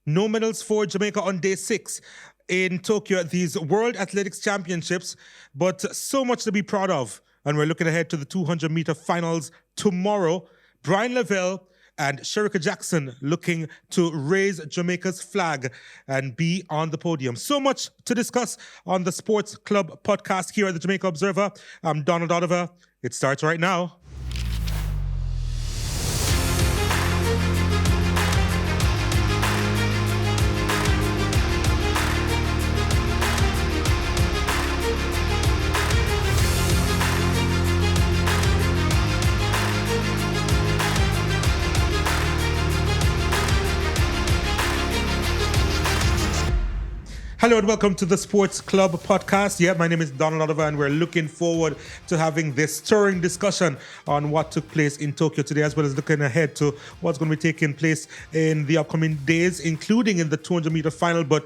No medals for Jamaica on day 6 in Tokyo at these World Athletics Championships, but so much to be proud of. And we're looking ahead to the 200-meter finals tomorrow. Bryan Levell and Shericka Jackson looking to raise Jamaica's flag and be on the podium. So much to discuss on the Sports Club podcast here at the Jamaica Observer. I'm Donald Oliver. It starts right now. Hello and welcome to the Sports Club podcast. Yeah, my name is Donald Oliver and we're looking forward to having this stirring discussion on what took place in Tokyo today, as well as looking ahead to what's going to be taking place in the upcoming days, including in the 200-meter final. But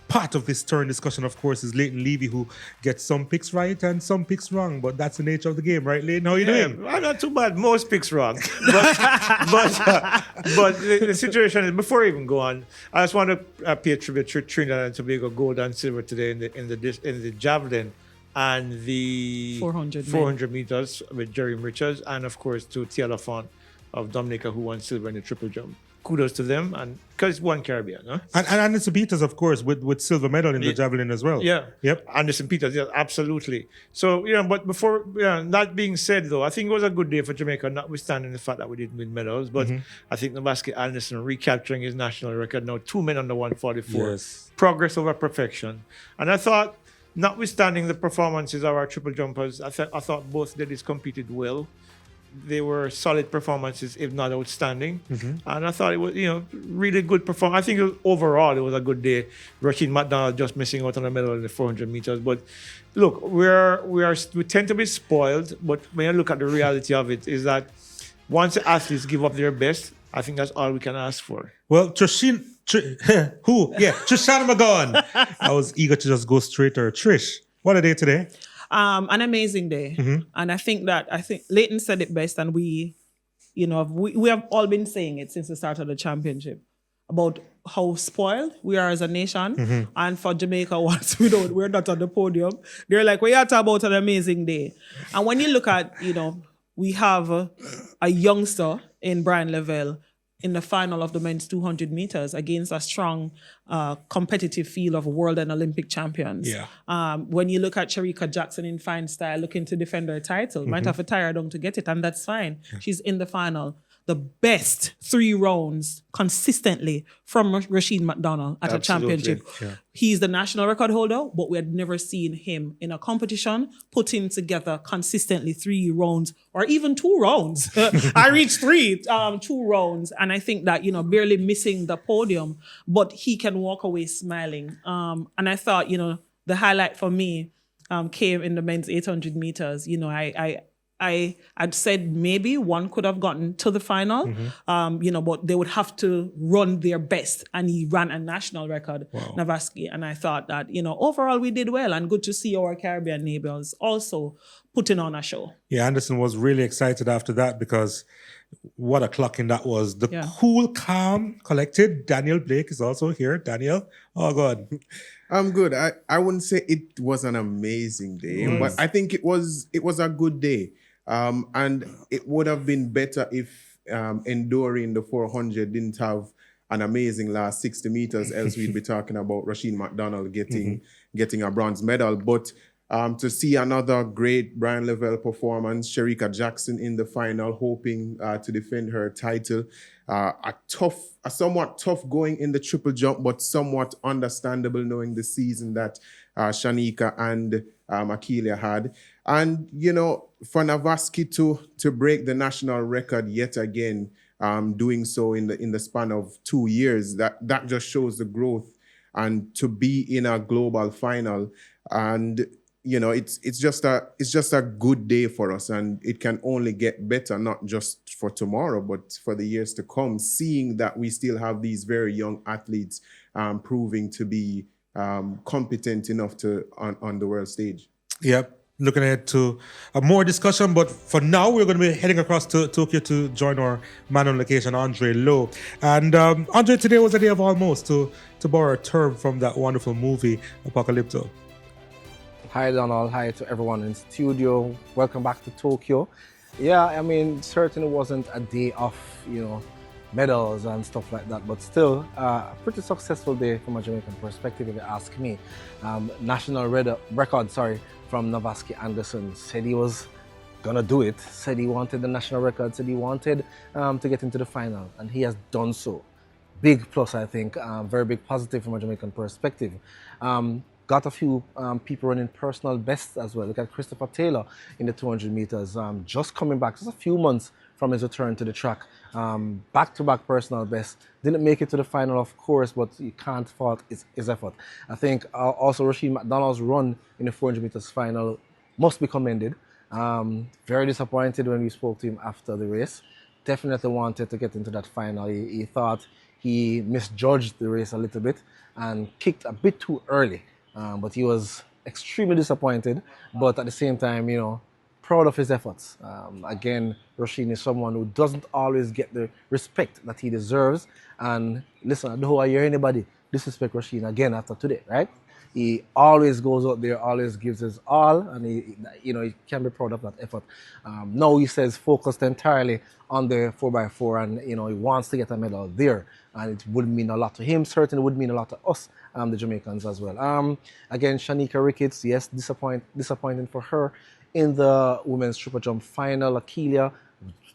part of this stirring discussion, of course, is Leighton Levy, who gets some picks right and some picks wrong. But that's the nature of the game, right, Leighton? How are you doing? I'm not too bad. Most picks wrong. But the situation is, before I even go on, I just want to pay tribute to Trinidad and Tobago gold and silver today in the Javelin and the 400 meters with Jerry Richards, and of course to Tia Lafont of Dominica, who won silver in the triple jump. Kudos to them, and because one Caribbean, huh? And Anderson Peters, of course, with silver medal in the javelin as well. Yeah. Yep. Anderson Peters, yeah, absolutely. So, but before, that being said, though, I think it was a good day for Jamaica, notwithstanding the fact that we didn't win medals. But I think Navasky Anderson recapturing his national record now, 2 men under 144. Yes. Progress over perfection. And I thought, notwithstanding the performances of our triple jumpers, I thought both ladies competed well. They were solid performances, if not outstanding. And I thought it was, really good performance. I think overall it was a good day. McDonald just missing out on a medal in the 400 meters. But look, we tend to be spoiled. But when you look at the reality of it, is that once the athletes give up their best, I think that's all we can ask for. Well, Trishana McGowan. I was eager to just go straight to her. Trish, what a day today. An amazing day. And I think Leighton said it best, and we have all been saying it since the start of the championship about how spoiled we are as a nation. And for Jamaica, once we're not on the podium, they're like, we are talking about an amazing day. And when you look at, we have a youngster in Bryan Levell in the final of the men's 200 meters against a strong competitive field of world and Olympic champions. Yeah. When you look at Shericka Jackson in fine style, looking to defend her title, might have to tire down to get it, and that's fine. Yeah. She's in the final. The best 3 rounds consistently from Rashid McDonald at a championship. Yeah. He's the national record holder, but we had never seen him in a competition putting together consistently 3 rounds or even 2 rounds. I reached 2 rounds, and I think that, barely missing the podium, but he can walk away smiling. And I thought, the highlight for me came in the men's 800 meters. I had said maybe one could have gotten to the final, but they would have to run their best. And he ran a national record, Navasky. And I thought that, overall we did well, and good to see our Caribbean neighbors also putting on a show. Yeah, Anderson was really excited after that because what a clocking that was. The cool, calm, collected Daniel Blake is also here. Daniel, oh God. I'm good. I wouldn't say it was an amazing day, but I think it was a good day. And it would have been better if enduring the 400 didn't have an amazing last 60 meters, else we'd be talking about Rashid McDonald getting a bronze medal. But to see another great Bryan Levell performance, Shericka Jackson in the final, hoping to defend her title. A somewhat tough going in the triple jump, but somewhat understandable knowing the season that Shanika and Akeelia had. And, for Navasky to break the national record yet again, doing so in the span of 2 years, that just shows the growth, and to be in a global final. And, it's just a good day for us, and it can only get better, not just for tomorrow, but for the years to come, seeing that we still have these very young athletes proving to be competent enough on the world stage. Yep. looking ahead to more discussion. But for now, we're going to be heading across to Tokyo to join our man on location, Andre Lowe. And Andre, today was a day of almost, to borrow a term from that wonderful movie, Apocalypto. Hi, Donald. Hi to everyone in studio. Welcome back to Tokyo. Yeah, I mean, certainly wasn't a day of, medals and stuff like that, but still a pretty successful day from a Jamaican perspective, if you ask me. National record, from Navasky Anderson. Said he was gonna do it, said he wanted the national record, said he wanted to get into the final, and he has done so. Big plus, I think, very big positive from a Jamaican perspective. Got a few people running personal bests as well. Look at Christopher Taylor in the 200 meters, just coming back, just a few months from his return to the track. Back-to-back personal best. Didn't make it to the final, of course, but you can't fault his effort. I think also McDonald's run in the 400 meters final must be commended. Very disappointed when we spoke to him after the race. Definitely wanted to get into that final. He thought he misjudged the race a little bit and kicked a bit too early. But he was extremely disappointed, but at the same time, proud of his efforts. Again, Rasheen is someone who doesn't always get the respect that he deserves. And listen, I don't hear anybody disrespect Rasheen again after today, right? He always goes out there, always gives his all, and he can be proud of that effort. Now he says focused entirely on the 4x4, and he wants to get a medal there, and it would mean a lot to him. Certainly would mean a lot to us, the Jamaicans as well. Again, Shanika Ricketts, yes, disappointing for her in the women's triple jump final. Akeelia,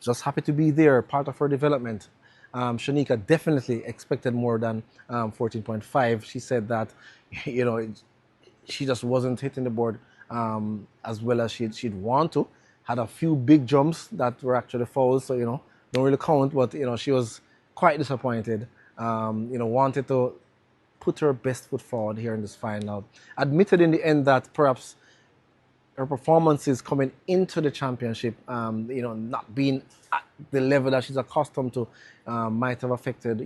just happy to be there, part of her development. Shanika definitely expected more than 14.5. She said that, she just wasn't hitting the board as well as she'd want to. Had a few big jumps that were actually fouls, so, don't really count, but, she was quite disappointed. Wanted to put her best foot forward here in this final. Admitted in the end that perhaps her performances coming into the championship, not being at the level that she's accustomed to, might have affected,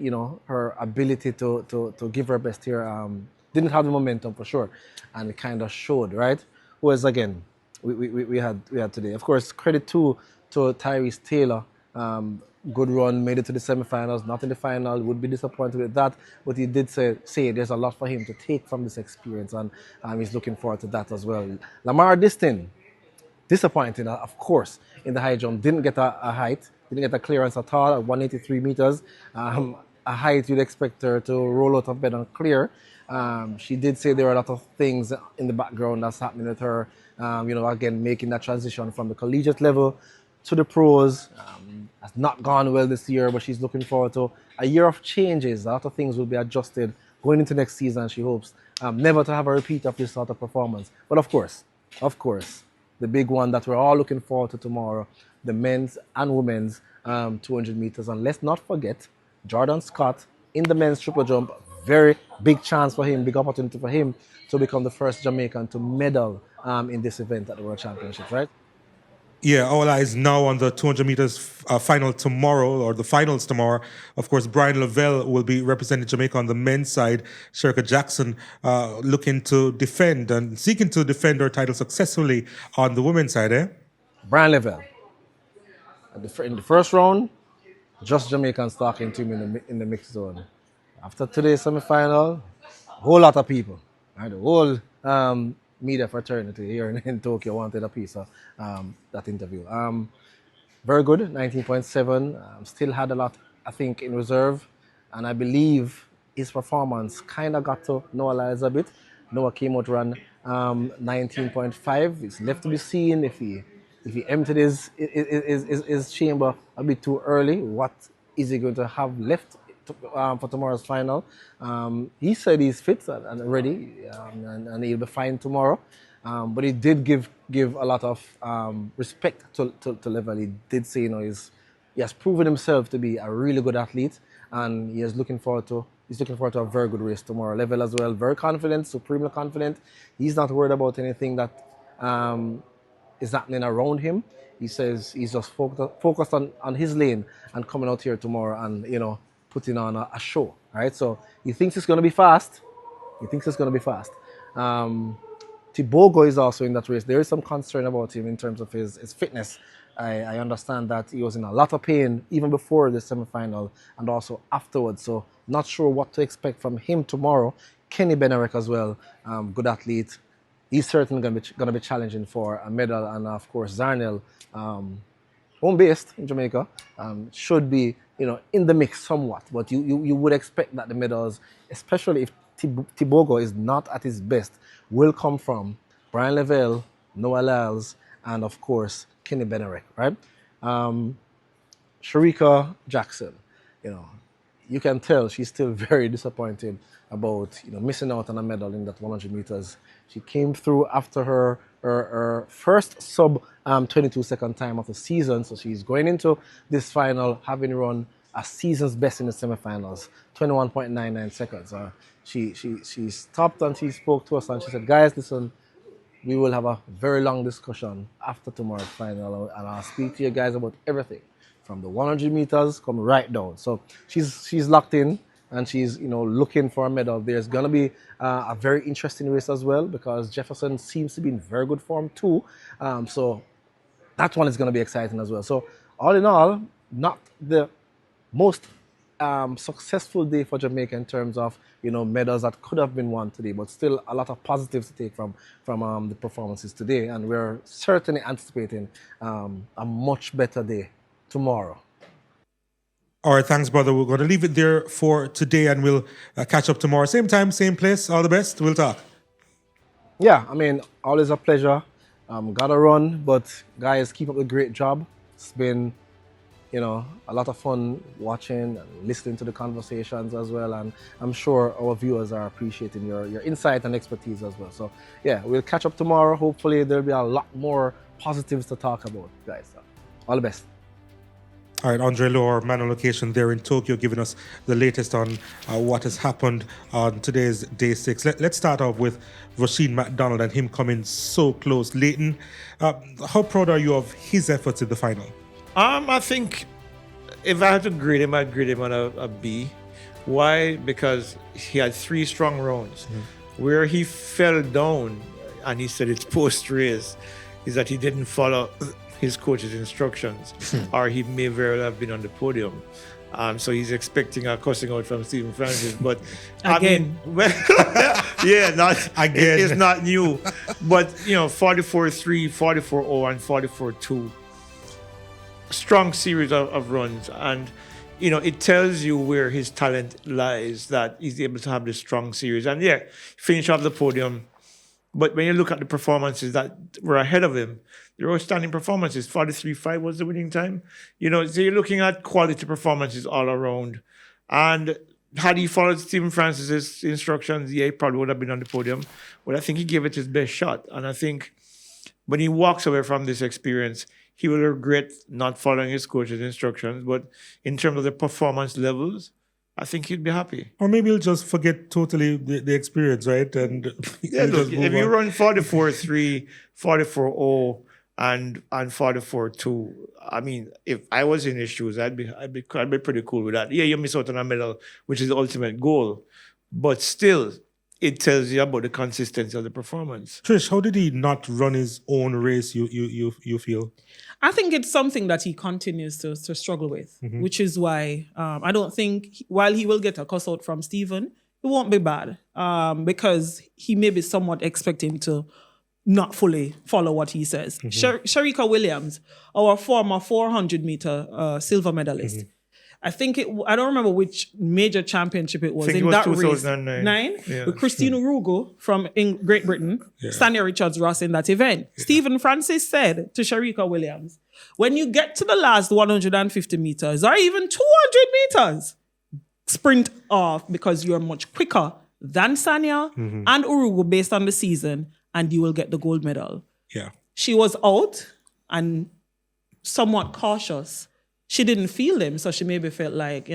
her ability to give her best here. Didn't have the momentum for sure, and it kind of showed, right? Whereas again, we had today. Of course, credit to Tyrese Taylor. Good run, made it to the semifinals, not in the final. Would be disappointed with that, but he did say there's a lot for him to take from this experience, and he's looking forward to that as well. Lamar Distin, disappointing, of course, in the high jump. Didn't get a height, didn't get a clearance at all at 183 meters. A height you'd expect her to roll out of bed and clear. She did say there were a lot of things in the background that's happening with her. Again, making that transition from the collegiate level to the pros. Has not gone well this year, but she's looking forward to a year of changes. A lot of things will be adjusted going into next season. She hopes never to have a repeat of this sort of performance. But of course, the big one that we're all looking forward to tomorrow, the men's and women's 200 meters. And let's not forget Jordan Scott in the men's triple jump. Very big chance for him, big opportunity for him to become the first Jamaican to medal in this event at the World Championships, right? Yeah, all eyes now on the 200 meters final tomorrow, or the finals tomorrow. Of course, Bryan Levell will be representing Jamaica on the men's side. Shericka Jackson looking to defend and seeking to defend her title successfully on the women's side, eh? Bryan Levell. In the first round, just Jamaicans talking to him in the mixed zone. After today's semi-final, a whole lot of people, right? The whole media fraternity here in Tokyo wanted a piece of that interview. Very good, 19.7. Still had a lot, I think, in reserve. And I believe his performance kind of got to Noah Lyles a bit. Noah came out ran 19.5. It's left to be seen if he emptied his chamber a bit too early. What is he going to have left for tomorrow's final? He said he's fit and ready, and he'll be fine tomorrow. But he did give a lot of respect to Levell. He did say, he has proven himself to be a really good athlete, and he's looking forward to a very good race tomorrow. Levell as well, very confident, supremely confident. He's not worried about anything that is happening around him. He says he's just focused on his lane and coming out here tomorrow and putting on a show, right? So he thinks it's going to be fast. Tobago is also in that race. There is some concern about him in terms of his fitness. I understand that he was in a lot of pain even before the semi-final and also afterwards. So not sure what to expect from him tomorrow. Kenny Benarek as well, good athlete. He's certainly going to be challenging for a medal. And of course, Zarnell, home-based in Jamaica, should be in the mix somewhat. But you would expect that the medals, especially if Tobago is not at his best, will come from Bryan Levell, Noah Lyles, and of course, Kenny Benarek, right? Shericka Jackson, you can tell she's still very disappointed about missing out on a medal in that 100 meters. She came through after her first sub 22-second time of the season, so she's going into this final having run a season's best in the semifinals, 21.99 seconds. She stopped and she spoke to us and she said, guys, listen, we will have a very long discussion after tomorrow's final and I'll speak to you guys about everything from the 100 meters come right down. So she's locked in and she's looking for a medal. There's going to be a very interesting race as well because Jefferson seems to be in very good form too. So that one is going to be exciting as well. So all in all, not the most successful day for Jamaica in terms of medals that could have been won today, but still a lot of positives to take from the performances today, and we're certainly anticipating a much better day tomorrow. All right, thanks, brother. We're going to leave it there for today, and we'll catch up tomorrow. Same time, same place. All the best. We'll talk. Yeah, always a pleasure. Gotta run, but guys, keep up the great job. It's been a lot of fun watching and listening to the conversations as well. And I'm sure our viewers are appreciating your insight and expertise as well. So, yeah, we'll catch up tomorrow. Hopefully, there'll be a lot more positives to talk about, guys. So, all the best. All right, Andre Lowe, our man on location there in Tokyo, giving us the latest on what has happened on today's day 6. Let's start off with Rashid McDonald and him coming so close. Leighton, how proud are you of his efforts in the final? I think if I had to grade him, I'd grade him on a B. Why? Because he had 3 strong rounds. Where he fell down, and he said it's post-race, is that he didn't follow his coach's instructions, or he may very well have been on the podium. So he's expecting a cussing out from Stephen Francis. But again. Not again. It's not new. But 44-3, 44-0, and 44-2. Strong series of runs, and it tells you where his talent lies, that he's able to have this strong series and finish off the podium. But when you look at the performances that were ahead of him, they were outstanding performances. 43.5 was the winning time. So you're looking at quality performances all around. And had he followed Stephen Francis's instructions, he probably would have been on the podium. But I think he gave it his best shot. And I think when he walks away from this experience, he will regret not following his coach's instructions. But in terms of the performance levels, I think he'd be happy. Or maybe he'll just forget totally the experience, right? And look, if you run 44-3, 44-0, and 44-2, if I was in his shoes, I'd be pretty cool with that. Yeah, you miss out on a medal, which is the ultimate goal. But still, it tells you about the consistency of the performance. Trish, how did he not run his own race, you feel? I think it's something that he continues to struggle with, which is why I don't think, while he will get a cuss out from Stephen, it won't be bad because he may be somewhat expecting to not fully follow what he says. Shericka Williams, our former 400-meter silver medalist, I don't remember which major championship it was. I think in it was that 2009. race. With Christina Urugu from Great Britain, Stania Richards-Ross in that event. Stephen Francis said to Shericka Williams, when you get to the last 150 meters or even 200 meters, sprint off because you're much quicker than Stania and Urugu based on the season, and you will get the gold medal. Yeah. She was out and somewhat cautious. She didn't feel him, so she maybe felt like,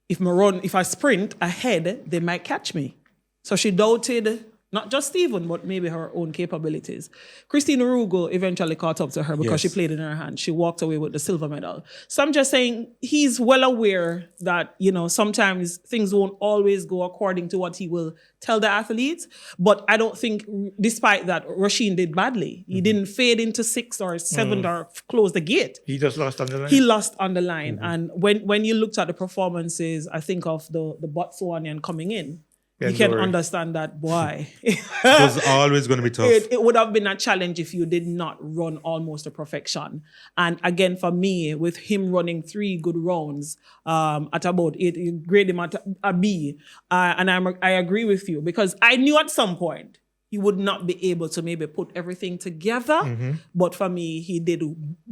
if I sprint ahead, they might catch me. So she doubted Not just Stephen, but maybe her own capabilities. Christine Urugu eventually caught up to her because she Yes. played in her hand. She walked away with the silver medal. So I'm just saying he's well aware that, sometimes things won't always go according to what he will tell the athletes. But I don't think, despite that, Rasheen did badly. He didn't fade into 6th or 7th or close the gate. He just lost on the line. He lost on the line. And when you looked at the performances, I think of the Botswanian coming in, you can Dory. understand that, boy. It was always going to be tough. It would have been a challenge if you did not run almost to perfection. And again, for me, with him running 3 good rounds at about 8, you grade him at a B. And I agree with you, because I knew at some point he would not be able to maybe put everything together. But for me, he did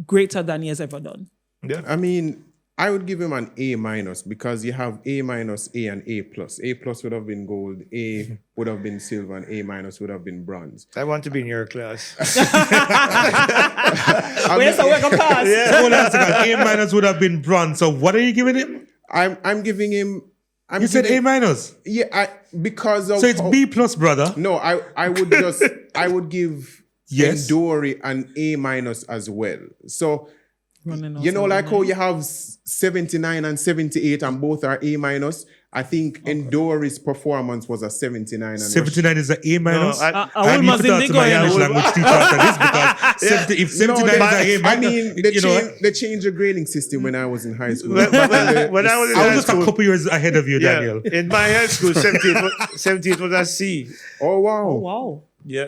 greater than he has ever done. Yeah. I mean, I would give him an A- because you have A-, A, and A+. A+ would have been gold, A would have been silver, and A- would have been bronze. I want to be in your class. Where's the work of pass? Hold on a second. A- would have been bronze. So what are you giving him? I'm giving him. You said A-. Yeah, because of. So it's B+, brother. No, I would I would give Yes. Endori an A- as well. So. Running You know, outside like the how line. you have 79 and 78 and both are A-. I think Endori's performance was a 79. And 79 is an A-. No, I I will need to must talk to my indigo, English yeah. language teacher after this, because if 79 is an A-. I mean, you they changed the grading system when I was in high school. when I was in I high was just a school, couple years ahead of you, yeah, Daniel. in my high school, 78 was a C. Oh, wow. Wow. Yeah.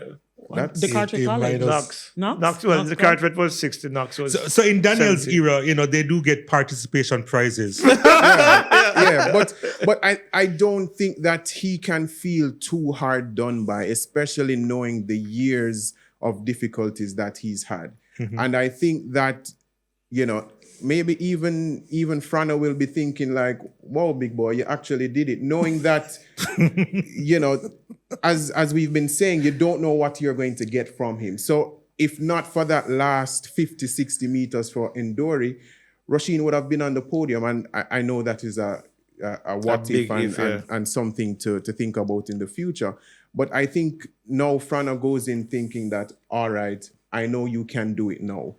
That's The Carteret A- College. Knox. Knox? Well, Knox the College. Carteret was 60. Knox was. So in Daniel's 70. era, they do get participation prizes. yeah, but I don't think that he can feel too hard done by, especially knowing the years of difficulties that he's had. And I think that, maybe even Frana will be thinking like, "Whoa, big boy, you actually did it," knowing that, as we've been saying, you don't know what you're going to get from him. So if not for that last 50, 60 meters for Endori, Rasheen would have been on the podium. And I know that is a what big if, if, yeah. and something to think about in the future. But I think now Frana goes in thinking that, all right, I know you can do it now.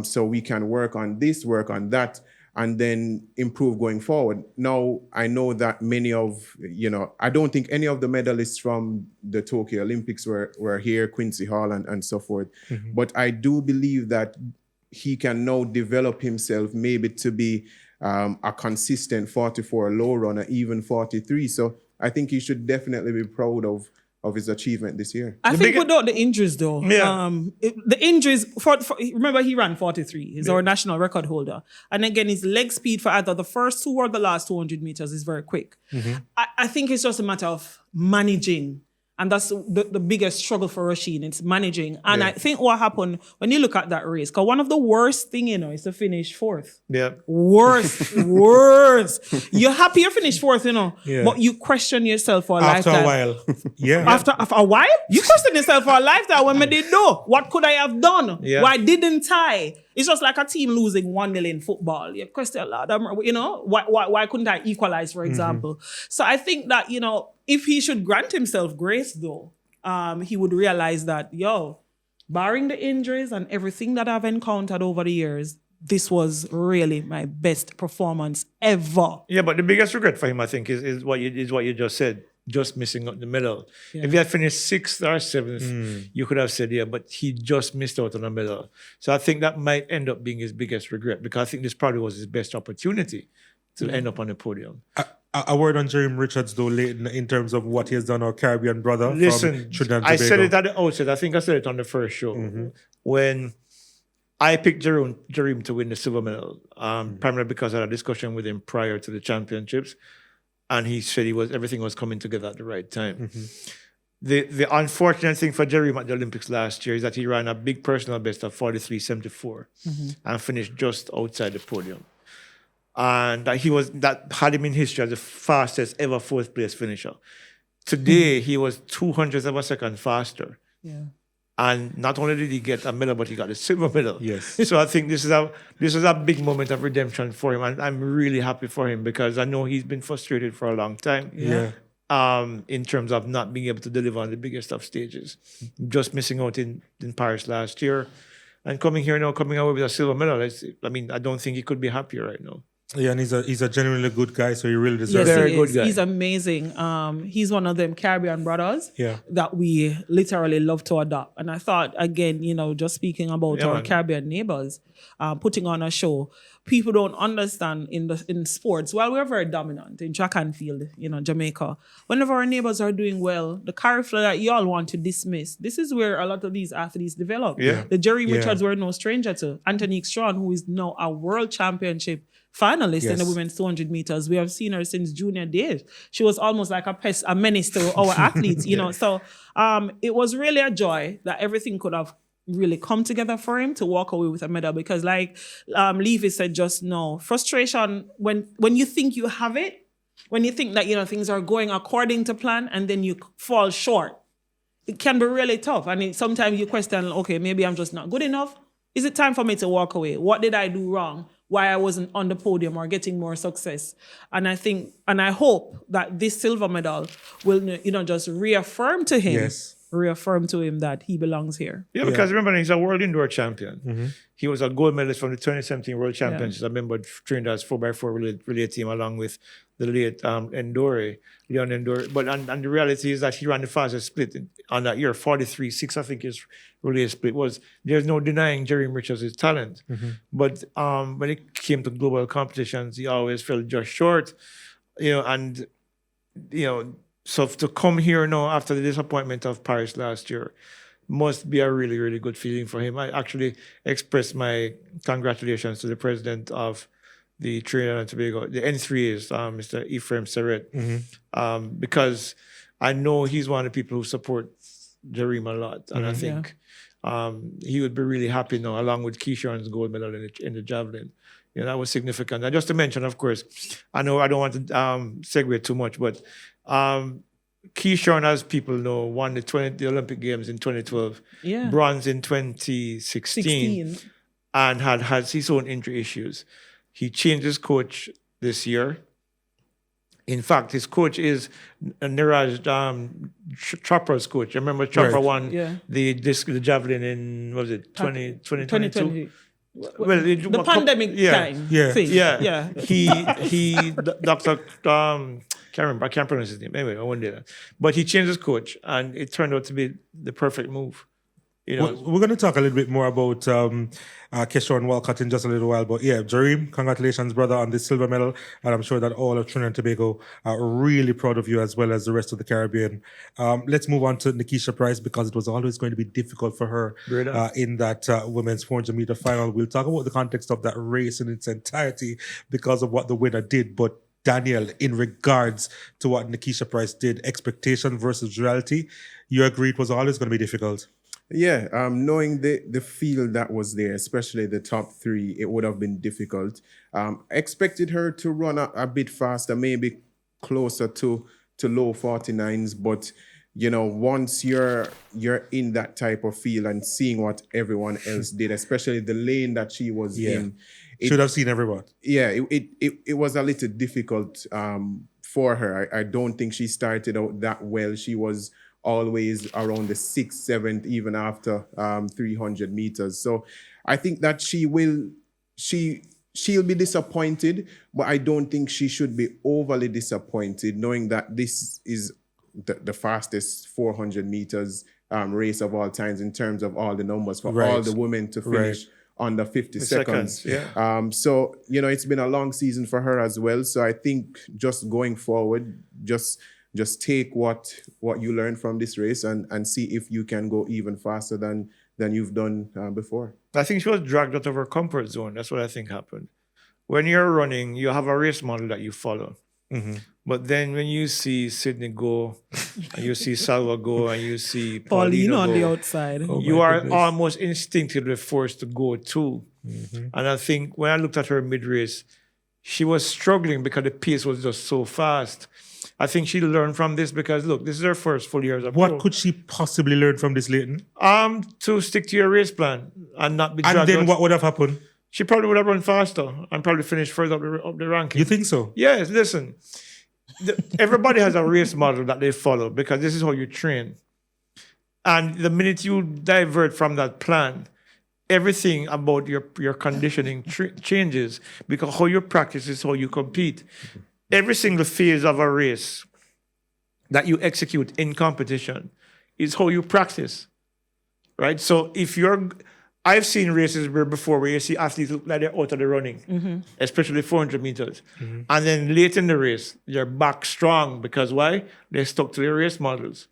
So we can work on this, work on that, and then improve going forward. Now, I know that I don't think any of the medalists from the Tokyo Olympics were here, Quincy Hall and so forth. But I do believe that he can now develop himself maybe to be a consistent 44 low runner, even 43. So I think he should definitely be proud of his achievement this year. I think without the injuries, though, Yeah. the injuries, remember he ran 43. He's our national record holder. And again, his leg speed for either the first 2 or the last 200 meters is very quick. I think it's just a matter of managing. And that's the biggest struggle for Rasheen. It's managing. And I think what happened when you look at that race, because one of the worst thing, is to finish 4th. Yeah. Worst. You're happy you finished 4th, Yeah. but you question yourself for a After lifetime. a while. Yeah. After a while? You question yourself for a lifetime when I did do. What could I have done? Yeah. Why didn't I? It's just like a team losing 1-0 in football. You question a lot. Why couldn't I equalize, for example? So I think that, if he should grant himself grace, though, he would realize that, barring the injuries and everything that I've encountered over the years, this was really my best performance ever. Yeah, but the biggest regret for him, I think, is what you just said. Just missing out the medal. If he had finished 6th or 7th, you could have said, yeah, but he just missed out on a medal. So I think that might end up being his biggest regret, because I think this probably was his best opportunity to end up on the podium. A word on Jeremy Richards, though, late in terms of what he has done, our Caribbean brother Listen, from Trinidad I Tobago. said it at the outset. I think I said it on the first show. When I picked Jerome to win the silver medal, primarily because I had a discussion with him prior to the championships. And he said everything was coming together at the right time. The unfortunate thing for Jerome at the Olympics last year is that he ran a big personal best of 43.74 and finished just outside the podium. And that had him in history as the fastest ever 4th place finisher. Today, he was 200ths of a second faster. Yeah. And not only did he get a medal, but he got a silver medal. Yes. So I think this is a big moment of redemption for him. And I'm really happy for him, because I know he's been frustrated for a long time. Yeah. in terms of not being able to deliver on the biggest of stages. Just missing out in Paris last year. And coming here now, coming away with a silver medal, I don't think he could be happier right now. Yeah, and he's a genuinely good guy, so he really deserves Yes, it. Very he good is. guy. He's amazing. He's one of them Caribbean brothers Yeah. that we literally love to adopt. And I thought, again, just speaking about our man. Caribbean neighbors, putting on a show, people don't understand in sports. While we're very dominant in track and field, Jamaica, whenever our neighbors are doing well, the character that you all want to dismiss, this is where a lot of these athletes develop. Yeah. The Jerry Yeah. Richards were no stranger to. Anthony Strawn, who is now a world championship finalist in the Yes. women's 200 meters. We have seen her since junior days. She was almost like a menace to our athletes, So it was really a joy that everything could have really come together for him to walk away with a medal, because like Levy said just now, frustration when you think you have it, when you think that things are going according to plan and then you fall short, it can be really tough. And sometimes you question, okay, maybe I'm just not good enough. Is it time for me to walk away? What did I do wrong? Why I wasn't on the podium or getting more success? And I think, and I hope that this silver medal will, just reaffirm to him, that he belongs here. Yeah, because remember, he's a world indoor champion. He was a gold medalist from the 2017 World Championships. I remember Trinidad's 4x4 relay team along with the late Leon Endore. But and the reality is that he ran the fastest split on that year, 43.6, I think his relay split was. There's no denying Jerry Richards' talent. But when it came to global competitions, he always fell just short. So to come here now after the disappointment of Paris last year must be a really, really good feeling for him. I actually expressed my congratulations to the president of the Trinidad and Tobago, the N3As, Mr. Ephraim Serret, because I know he's one of the people who support Jareem a lot. And I think he would be really happy now, along with Keyshawn's gold medal in the Javelin. That was significant. And just to mention, of course, I know I don't want to segue too much, but Keyshawn, as people know, won the Olympic Games in 2012, bronze in 2016, and had his own injury issues. He changed his coach this year. In fact, his coach is Niraj Chopra's coach. I remember Chopra won the Javelin in, what was it, 2022? Well, the pandemic time. He Dr. I can't pronounce his name. Anyway, I won't do that. But he changed his coach, and it turned out to be the perfect move. We're going to talk a little bit more about Keyshawn Walcott in just a little while. But yeah, Jareem, congratulations, brother, on this silver medal. And I'm sure that all of Trinidad and Tobago are really proud of you, as well as the rest of the Caribbean. Let's move on to Nikisha Price, because it was always going to be difficult for her in that women's 400 meter final. We'll talk about the context of that race in its entirety because of what the winner did. But Daniel, in regards to what Nikisha Price did, expectation versus reality, you agree it was always going to be difficult? Yeah, knowing the field that was there, especially the top three, it would have been difficult. Expected her to run a bit faster, maybe closer to low 49s, but once you're in that type of field and seeing what everyone else did, especially the lane that she was in, should have seen everyone. Yeah, it was a little difficult for her. I don't think she started out that well. She was always around the 6th, 7th, even after 300 meters. So I think that she'll be disappointed, but I don't think she should be overly disappointed, knowing that this is the fastest 400 meters race of all times in terms of all the numbers for all the women to finish under 50 seconds. So, it's been a long season for her as well. So I think just going forward, just take what you learned from this race and see if you can go even faster than you've done before. I think she was dragged out of her comfort zone. That's what I think happened. When you're running, you have a race model that you follow. But then when you see Sydney go, and you see Salva go, and you see Paulino on go, the outside. You are almost instinctively forced to go too. And I think when I looked at her mid-race, she was struggling because the pace was just so fast. I think she learned from this because, look, this is her first full year as a pro. What could she possibly learn from this, Leighton? To stick to your race plan and not be dragged And then out. what would have happened? She probably would have run faster and probably finished further up the ranking. You think so? Yes, listen. everybody has a race model that they follow because this is how you train. And the minute you divert from that plan, everything about your conditioning changes because how you practice is how you compete. Every single phase of a race that you execute in competition is how you practice, right? So I've seen races before where you see athletes look like they're out of the running, especially 400 meters. And then late in the race, they're back strong because why? They're stuck to their race models.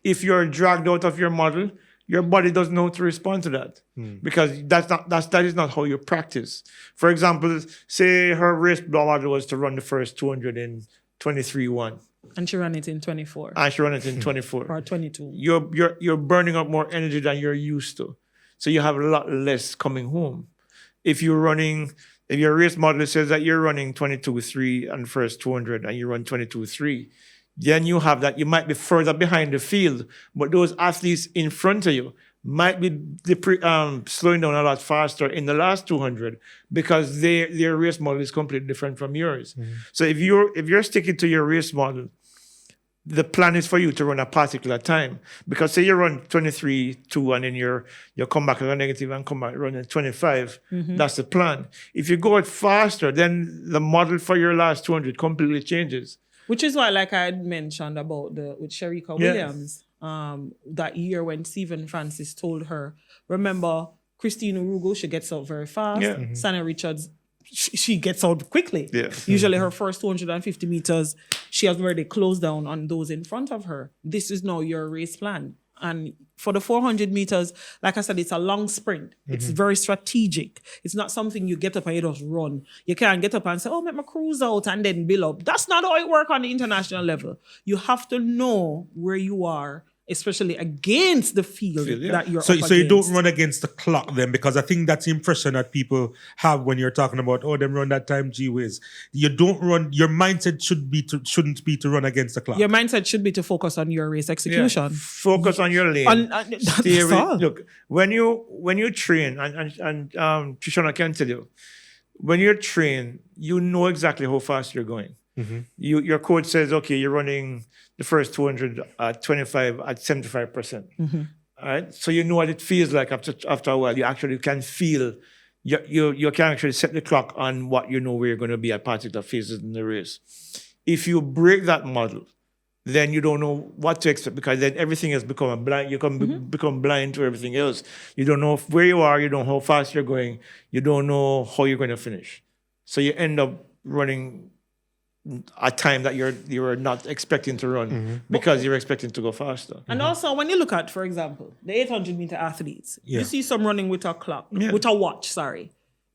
If you're dragged out of your model, your body doesn't know how to respond to that because that is not how you practice. For example, say her race model was to run the first 200 in 23:1. And she ran it in 24. And she ran it in 24. Or 22. You're burning up more energy than you're used to. So you have a lot less coming home. If your race model says that you're running 22:3 on the first 200 and you run 22:3, then you have that. You might be further behind the field, but those athletes in front of you might be slowing down a lot faster in the last 200 because their race model is completely different from yours. So if you're sticking to your race model, the plan is for you to run a particular time. Because say you run 23:2 and then you come back with a negative and come back running 25. That's the plan. If you go it faster, then the model for your last 200 completely changes. Which is why, like I had mentioned about with Shericka Williams, that year when Stephen Francis told her, remember, Christine Urugu, she gets out very fast. Sanya Richards, she gets out quickly. Usually her first 250 meters, she has already closed down on those in front of her. This is now your race plan. And for the 400 meters, like I said, it's a long sprint. It's very strategic. It's not something you get up and you just run. You can't get up and say, oh, let me cruise out and then build up. That's not how it works on the international level. You have to know where you are, especially against the field that you're up against. So you don't run against the clock then, because I think that's the impression that people have when you're talking about, oh, them run that time, gee whiz. You don't run, your mindset shouldn't be to run against the clock. Your mindset should be to focus on your race execution. Focus on your lane. That's all. Look, when you train, and Trishana can tell you, when you're trained, you know exactly how fast you're going. Your coach says, okay, you're running the first 200 at 25 at 75%. All right, so you know what it feels like after a while. You actually can feel. You can actually set the clock on what you know where you're going to be at particular phases in the race. If you break that model, then you don't know what to expect because then everything has become a blind. You become blind to everything else. You don't know where you are. You don't know how fast you're going. You don't know how you're going to finish. So you end up running a time that you're not expecting to run because you're expecting to go faster. And also, when you look at, for example, the 800-meter athletes, you see some running with a clock, with a watch, sorry.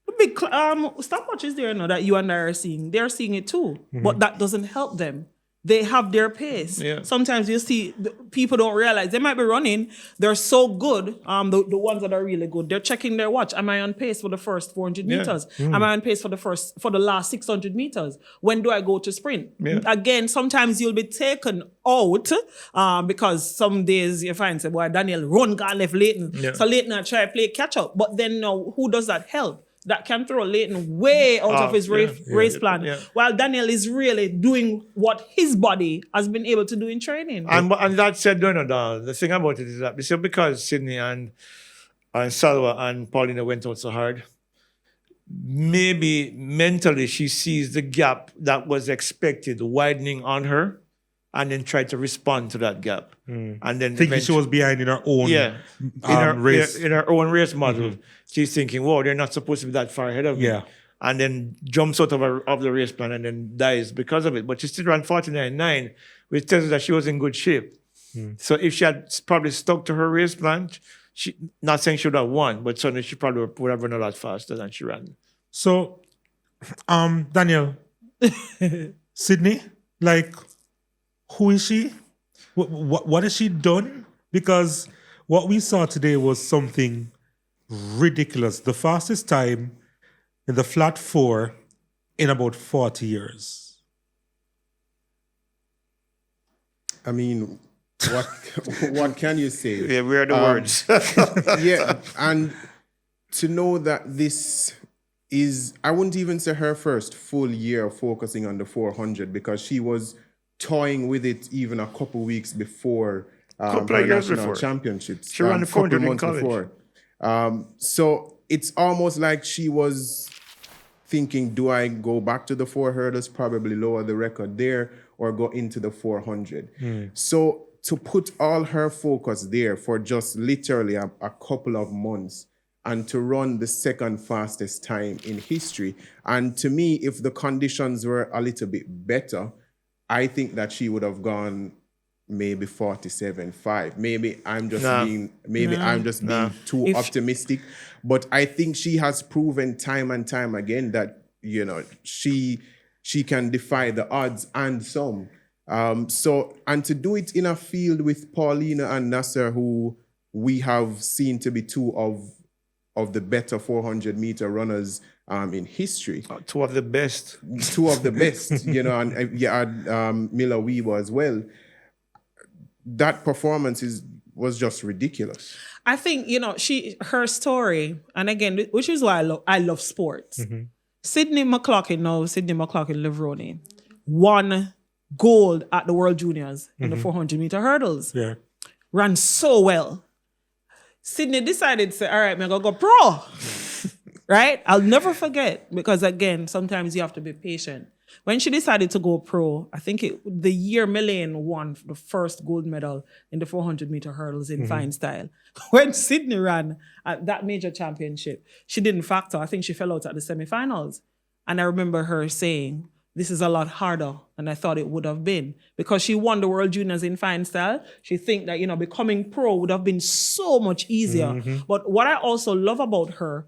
The big stopwatches there now that you and I are seeing, they're seeing it too. But that doesn't help them. They have their pace. Sometimes you see people don't realize they might be running. They're so good. The ones that are really good, they're checking their watch. Am I on pace for the first 400 meters? Am I on pace for the last 600 meters? When do I go to sprint? Again, sometimes you'll be taken out because some days you find, say, boy, Daniel run gone left Leighton. So Leighton I try to play catch up. But then now, who does that help? That can throw Leighton way out of his race plan. While Daniel is really doing what his body has been able to do in training. And that said, the thing about it is that because Sydney and Salwa and Paulina went out so hard, maybe mentally she sees the gap that was expected widening on her and then tried to respond to that gap. And then thinking she was behind in her own race. In her own race model. She's thinking, whoa, they're not supposed to be that far ahead of me. And then jumps out of the race plan and then dies because of it. But she still ran 49.9, which tells us that she was in good shape. So if she had probably stuck to her race plan, not saying she would have won, but certainly she probably would have run a lot faster than she ran. So, Daniel, Sydney, like, who is she? What has she done? Because what we saw today was something ridiculous. The fastest time in the flat 4 in about 40 years. I mean, what can you say? Yeah, we are the words. And to know that this is, I wouldn't even say her first full year focusing on the 400 because she was toying with it even a couple weeks before Couple her of years national before. championships. She ran the 400 in months college. before. So it's almost like she was thinking, do I go back to the 4 hurdles, probably lower the record there, or go into the 400? So to put all her focus there for just literally a couple of months and to run the second fastest time in history. And to me, if the conditions were a little bit better, I think that she would have gone maybe 47.5. Maybe I'm just being too optimistic. But I think she has proven time and time again that, you know, she can defy the odds and some. So, and to do it in a field with Paulina and Nasser, who we have seen to be two of the better 400-meter runners in history. Two of the best. Two of the best, you know, and you had Miller Weaver as well. That performance was just ridiculous. I think, you know, her story, and again, which is why I love sports. Sydney McLaughlin-Levrone won gold at the World Juniors in the 400-meter hurdles. Yeah. Ran so well. Sydney decided to say, all right, I'm going to go pro. Right? I'll never forget, because again, sometimes you have to be patient. When she decided to go pro, I think the year Millian won the first gold medal in the 400-meter hurdles in fine style. When Sydney ran at that major championship, she didn't factor. I think she fell out at the semifinals. And I remember her saying, this is a lot harder than I thought it would have been. Because she won the World Juniors in fine style, she think that, you know, becoming pro would have been so much easier. But what I also love about her,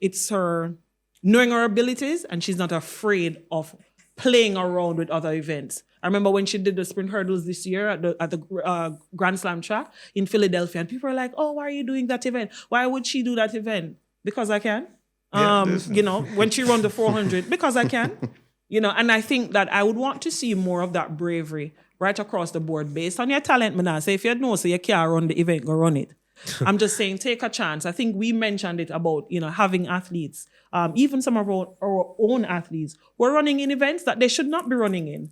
it's her knowing her abilities, and she's not afraid of playing around with other events. I remember when she did the sprint hurdles this year at the Grand Slam track in Philadelphia, and people are like, oh, why are you doing that event? Why would she do that event? Because I can. You know, when she runs the 400, because I can. You know, and I think that I would want to see more of that bravery right across the board based on your talent, man. Say if you know, so you can't run the event, go run it. I'm just saying, take a chance. I think we mentioned it about, you know, having athletes, even some of our own athletes who are running in events that they should not be running in.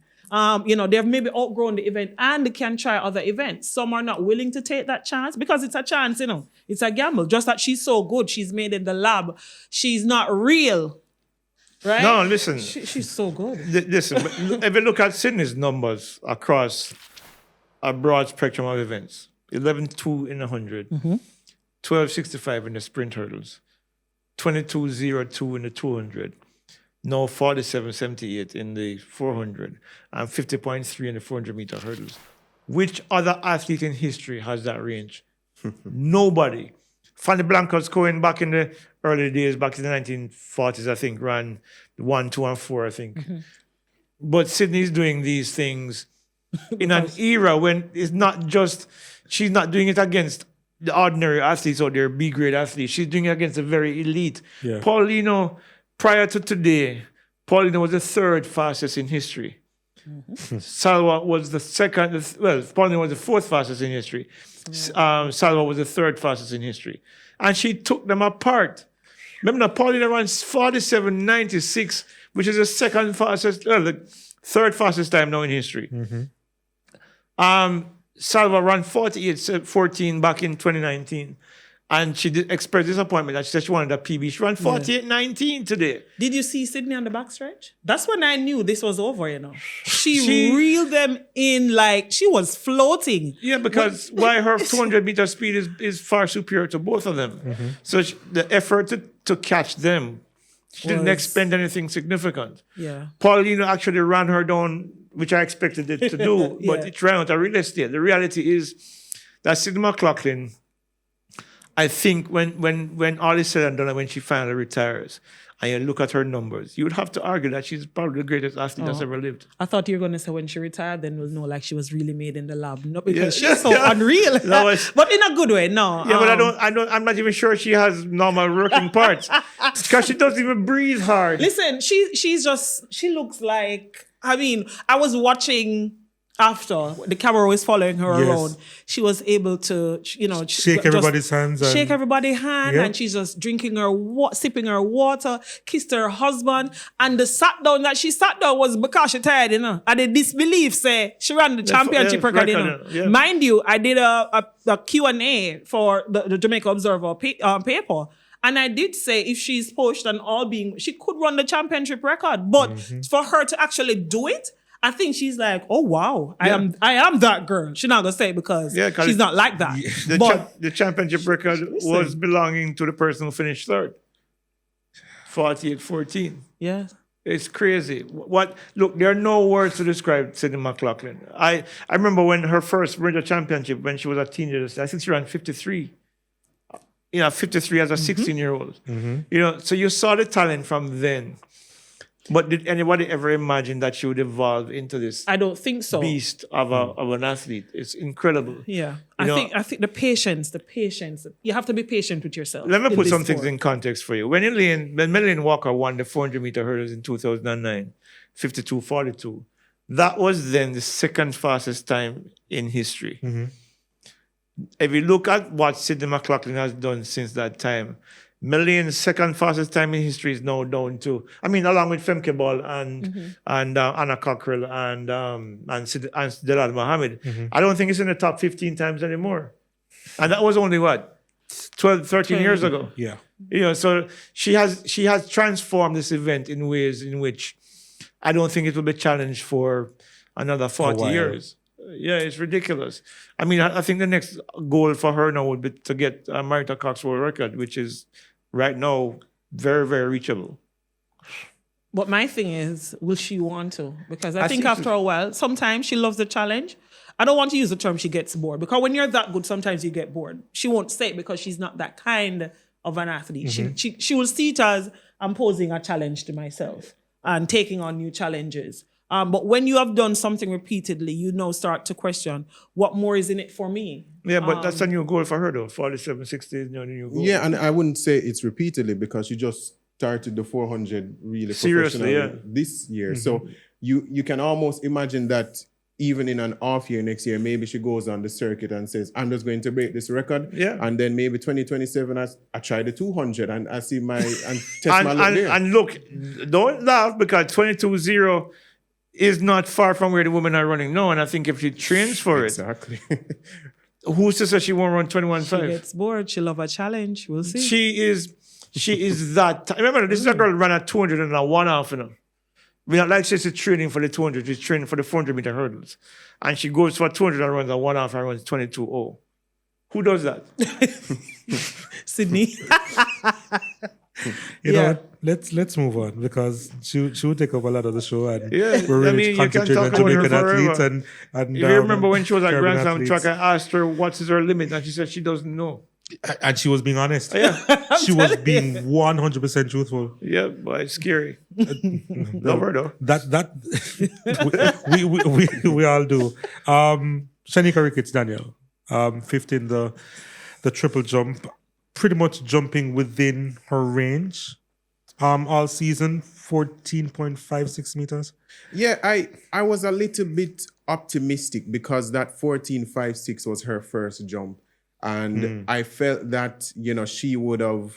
You know, they've maybe outgrown the event and they can try other events. Some are not willing to take that chance because it's a chance, you know. It's a gamble. Just that she's so good, she's made in the lab. She's not real, right? No, listen. She's so good. Listen, if you look at Sydney's numbers across a broad spectrum of events, 11.2 in 100, 12.65 in the sprint hurdles, 22.02 in the 200, no 47.78 in the 400, and 50.3 in the 400-meter hurdles. Which other athlete in history has that range? Nobody. Fanny Blancos Cohen back in the early days, back in the 1940s, I think, ran 1, 2, and 4, I think. But Sydney's doing these things in an era when it's not just, she's not doing it against the ordinary athletes or their B-grade athletes. She's doing it against the very elite. Yeah. Paulino, prior to today, Paulino was the 3rd fastest in history. Salwa was the second, Paulino was the 4th fastest in history. Salwa was the 3rd fastest in history. And she took them apart. Remember, Paulino ran 47.96, which is the 2nd fastest, the 3rd fastest time now in history. Salva ran 48.14 back in 2019. And she did express disappointment that she said she wanted a PB. She ran 48.19 today. Did you see Sydney on the backstretch? That's when I knew this was over, you know. She reeled them in like she was floating. Yeah, because why her 200-meter speed is far superior to both of them. So the effort to catch them, she didn't expend anything significant. Yeah. Paulino actually ran her down, which I expected it to do, but it ran out of real estate. The reality is that Sydney McLaughlin, I think when all is said and done, and when she finally retires, and you look at her numbers, you would have to argue that she's probably the greatest athlete that's ever lived. I thought you were going to say when she retired, then we'll know like she was really made in the lab. Not because she's so unreal. No, but in a good way, no. Yeah, but I'm not even sure she has normal working parts. Because she doesn't even breathe hard. Listen, she looks like, I mean, I was watching after the camera was following her Yes. around, she was able to, Shake just everybody's hands and- shake everybody's hand, Yeah. and she's just drinking sipping her water, kissed her husband, and the sat down that she sat down was because she tired, And the disbelief say she ran the championship record, Yeah. Mind you, I did a Q&A for the Jamaica Observer paper. And I did say if she's pushed and all being, she could run the championship record. But for her to actually do it, I think she's like, oh wow, I am that girl. She's not gonna say it because she's not like that. The championship record was belonging to the person who finished third. 48-14. Yeah. It's crazy. Look, there are no words to describe Sydney McLaughlin. I remember when her first major championship, when she was a teenager, I think she ran 53. 53 as a 16-year-old. So you saw the talent from then. But did anybody ever imagine that she would evolve into this I don't think so. beast of an athlete? It's incredible. Yeah. I think the patience, you have to be patient with yourself. Let me in put this some things sport. in context for you. When Madeleine Walker won the 400-meter hurdles in 2009, 52:42, that was then the second fastest time in history. If you look at what Sydney McLaughlin has done since that time, Madeleine's second fastest time in history is now down to, along with Femke Ball and Anna Cockrell and Delal Mohammed, I don't think it's in the top 15 times anymore. And that was only 12, 13 years ago. Yeah. So she has transformed this event in ways in which I don't think it will be challenged for another 40 years. Yeah, it's ridiculous. I think the next goal for her now would be to get a Marita Cox world record, which is right now very, very reachable. But my thing is, will she want to? Because I think after a while, sometimes she loves the challenge. I don't want to use the term she gets bored, because when you're that good, sometimes you get bored. She won't say it because she's not that kind of an athlete. She will see it as, I'm posing a challenge to myself and taking on new challenges. But when you have done something repeatedly, you now start to question, what more is in it for me? Yeah, but that's a new goal for her, though. 47-60 is now the new goal. Yeah, and I wouldn't say it's repeatedly, because she just started the 400 really Seriously, this year. So you can almost imagine that even in an off year next year, maybe she goes on the circuit and says, I'm just going to break this record. Yeah. And then maybe 2027, I try the 200 and I see my, and test my luck there. And look, don't laugh, because 22-0 is not far from where the women are running now. And I think if she trains for Exactly. who's to say she won't run 21.5? She gets bored. She love a challenge. We'll see. She is that. Remember, this is a girl who ran at 200 and a 1.5. We're not like she's training for the 200. She's training for the 400-meter hurdles. And she goes for 200 and runs a 1.5 and runs 22.0. Who does that? Sydney. You know what? Let's move on, because she will take up a lot of the show, and Yeah, we're really you can concentrating talk on about her Jamaican athletes forever. and If you remember when she was at Caribbean Grand Slam athletes. track, I asked her what is her limit, and she said she doesn't know. And she was being honest. Yeah, She was being 100% truthful. yeah, but it's scary. Love her though. That we all do. Shericka Ricketts, Daniel, fifth in the triple jump, pretty much jumping within her range. All season, 14.56 meters. Yeah, I was a little bit optimistic, because that 14.56 was her first jump. And I felt that, she would have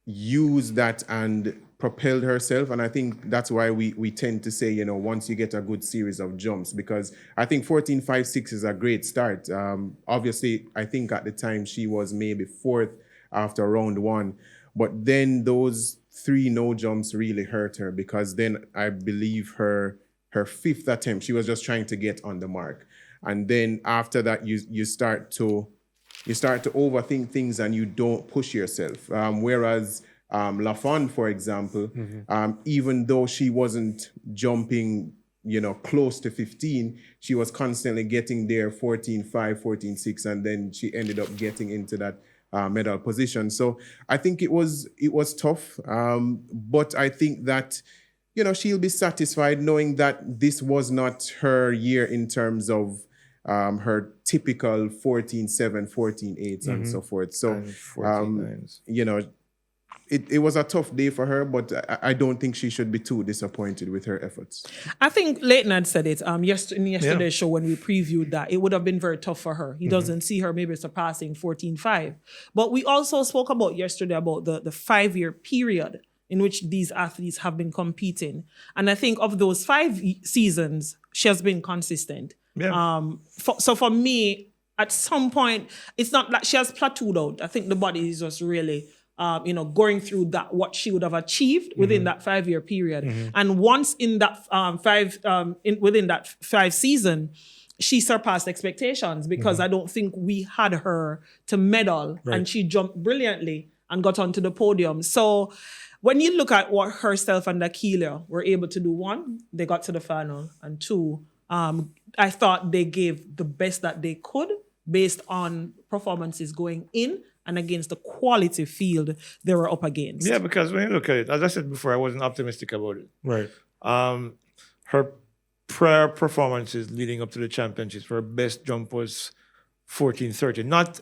used that and propelled herself. And I think that's why we tend to say, once you get a good series of jumps, because I think 14.56 is a great start. Obviously, I think at the time she was maybe fourth after round one. But then those 3 no jumps really hurt her, because then I believe her fifth attempt, she was just trying to get on the mark. And then after that, you start to overthink things and you don't push yourself. Whereas Lafond, for example, even though she wasn't jumping, close to 15, she was constantly getting there 14.5, 14.6, and then she ended up getting into that medal position. So I think it was tough, but I think that she'll be satisfied knowing that this was not her year in terms of her typical 14.7, 14.8, and so forth. So, 14.9s. it was a tough day for her, but I don't think she should be too disappointed with her efforts. I think Leighton had said it in yesterday's show when we previewed that it would have been very tough for her. He doesn't see her maybe surpassing 14.5. But we also spoke about yesterday about the 5-year period in which these athletes have been competing. And I think of those 5 seasons, she has been consistent. Yeah. So for me, at some point, it's not like she has plateaued out. I think the body is just really going through that, what she would have achieved within that 5-year period. And once in that within that 5 season, she surpassed expectations because I don't think we had her to medal, and she jumped brilliantly and got onto the podium. So when you look at what herself and Akeelia were able to do, 1, they got to the final, and 2, I thought they gave the best that they could based on performances going in and against the quality field they were up against. Yeah, because when you look at it, as I said before, I wasn't optimistic about it. Right. Her prior performances leading up to the championships, her best jump was 14.30. Not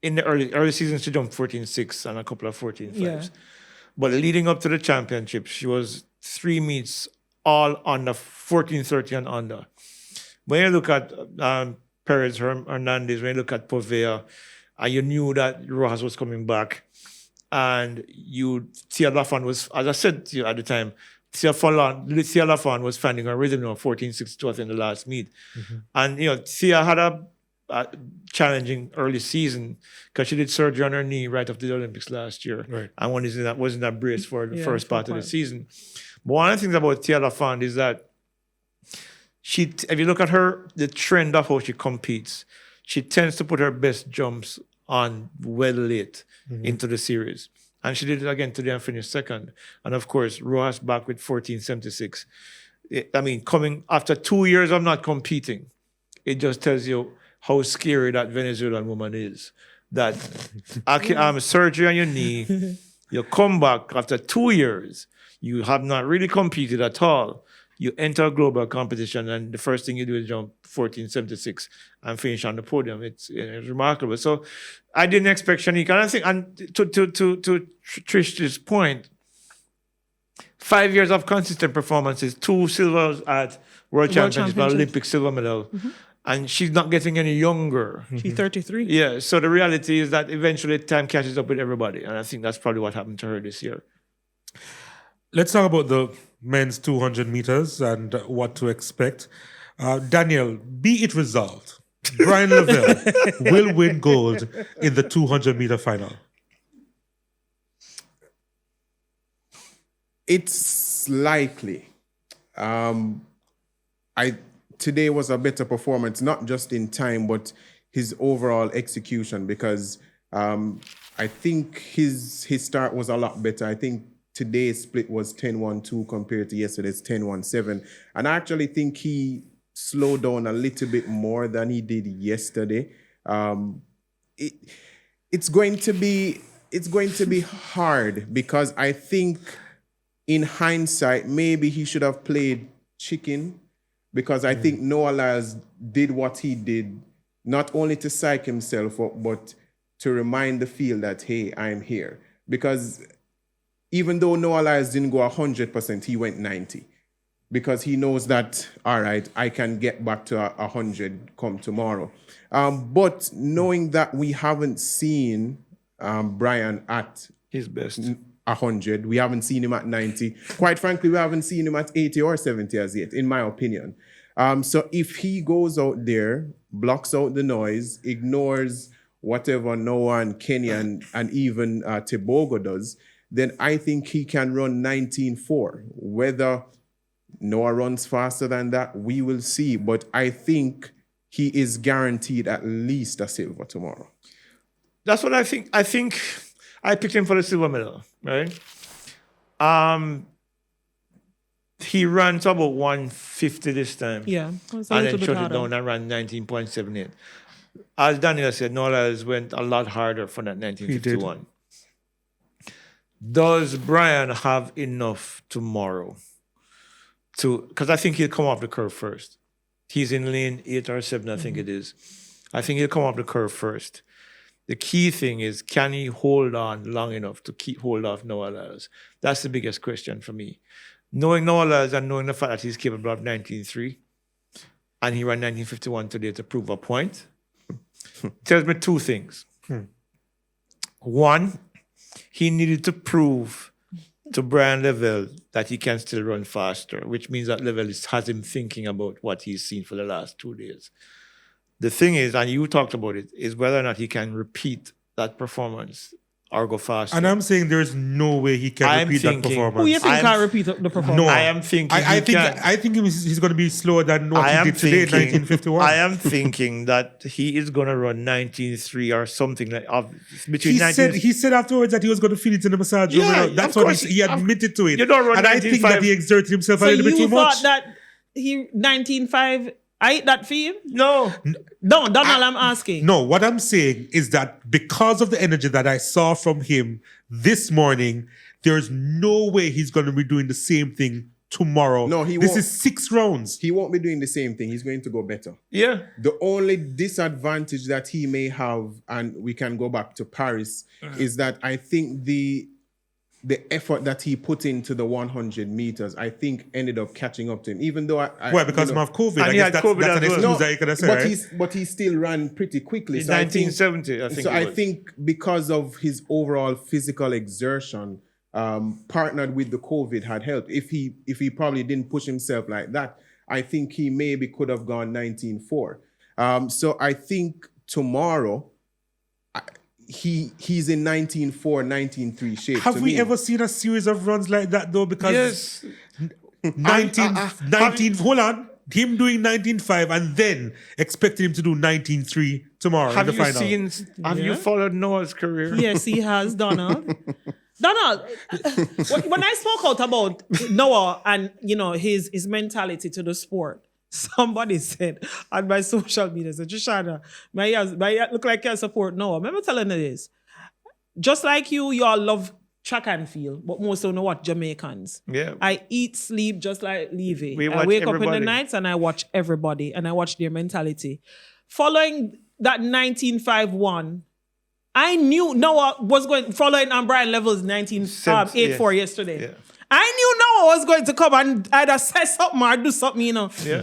in the early seasons, she jumped 14.6 and a couple of 14.5s. Yeah. But leading up to the championships, she was 3 meets all under 14.30 and under. When you look at Perez Hernandez, when you look at Povea, and you knew that Rojas was coming back, and Tia Lafon was, as I said to you at the time, Tia Lafon was finding her rhythm, 14.62 in the last meet. And, Tia had a challenging early season because she did surgery on her knee right after the Olympics last year. Right. And was in that brace for the first part of the season. But one of the things about Tia Lafon is that if you look at her, the trend of how she competes, she tends to put her best jumps on well late into the series. And she did it again today and finished second. And of course, Rojas back with 14.76. Coming after 2 years of not competing, it just tells you how scary that Venezuelan woman is. That surgery on your knee, you come back after 2 years, you have not really competed at all. You enter a global competition, and the first thing you do is jump 14.76 and finish on the podium. It's remarkable. So I didn't expect Shanique. And I think, and to Trish's point, 5 years of consistent performances, 2 silvers at World Championships, Olympic silver medal, and she's not getting any younger. She's 33. Yeah, so the reality is that eventually time catches up with everybody, and I think that's probably what happened to her this year. Let's talk about the men's 200 meters and what to expect. Daniel, be it resolved, Bryan Levell will win gold in the 200-meter final. It's likely. Today was a better performance, not just in time, but his overall execution, because I think his start was a lot better. I think today's split was 10-1-2 compared to yesterday's 10-1-7. And I actually think he slowed down a little bit more than he did yesterday. It's going to be hard, because I think in hindsight, maybe he should have played chicken, because I think Noah Lyles did what he did, not only to psych himself up, but to remind the field that, hey, I'm here. Because even though Noah Lyles didn't go 100%, he went 90. Because he knows that, all right, I can get back to 100 come tomorrow. But knowing that we haven't seen Bryan at his best 100, we haven't seen him at 90. Quite frankly, we haven't seen him at 80 or 70 as yet, in my opinion. So if he goes out there, blocks out the noise, ignores whatever Noah and Kenya and even Tobago does, then I think he can run 19.4. Whether Noah runs faster than that, we will see. But I think he is guaranteed at least a silver tomorrow. That's what I think. I think I picked him for the silver medal, right? He ran to about 150 this time. Yeah. And then shut it down and ran 19.78. As Daniel said, Noah Lyles went a lot harder for that 1951. Does Bryan have enough tomorrow because I think he'll come off the curve first. He's in lane 8 or 7, I think it is. I think he'll come off the curve first. The key thing is, can he hold on long enough to keep hold of Noah Lyles? That's the biggest question for me. Knowing Noah Lyles and knowing the fact that he's capable of 19.3, and he ran 19.51 today to prove a point, tells me two things. One, he needed to prove to Bryan Levell that he can still run faster, which means that Levell has him thinking about what he's seen for the last 2 days. The thing is, and you talked about it, is whether or not he can repeat that performance or go faster. And I'm saying there's no way he can repeat that performance. Who you think can repeat the performance? No, I am thinking I think he's going to be slower than what he did today, 1951. I am thinking that he is going to run 19.3 or something like between he said afterwards that he was going to feel it in the massage room. Yeah, That's of what course. he admitted to it. You don't run and I think 19.5. that he exerted himself a little bit too much. So you thought that he 19.5, I ate that for him? No. No, Donald, I'm asking. No, what I'm saying is that because of the energy that I saw from him this morning, there's no way he's going to be doing the same thing tomorrow. No, he This won't. is 6 rounds. He won't be doing the same thing. He's going to go better. Yeah. The only disadvantage that he may have, and we can go back to Paris, is that I think the effort that he put into the 100 meters, I think ended up catching up to him. Even though Well, because of COVID. And I he guess had that's COVID an as well. excuse that you could have said, right? but he still ran pretty quickly. In So I think 1970, I think. So it I was. think because of his overall physical exertion, partnered with the COVID, had helped. If he probably didn't push himself like that, I think he maybe could have gone 19.4. So I think tomorrow he's in 19.4, 19.3 shape. Have to we me. ever seen a series of runs like that though? Because Yes. 19, hold on. Him doing 19.5 and then expecting him to do 19.3 tomorrow in Have the you final. have you followed Noah's career? Yes, he has, Donald. Donald, when I spoke out about Noah and his mentality to the sport, somebody said on my social media, said, Trishana, my look like you support Noah. Remember telling you this. Just like you all love track and field, but more so know what Jamaicans. Yeah. I eat, sleep just like Levy. We I watch wake up in the everybody. nights and I watch everybody and I watch their mentality. Following that 1951, I knew Noah was following on Bryan Levell's 1984 yesterday. Yeah. I knew Noah was going to come and either say something or do something, Yeah.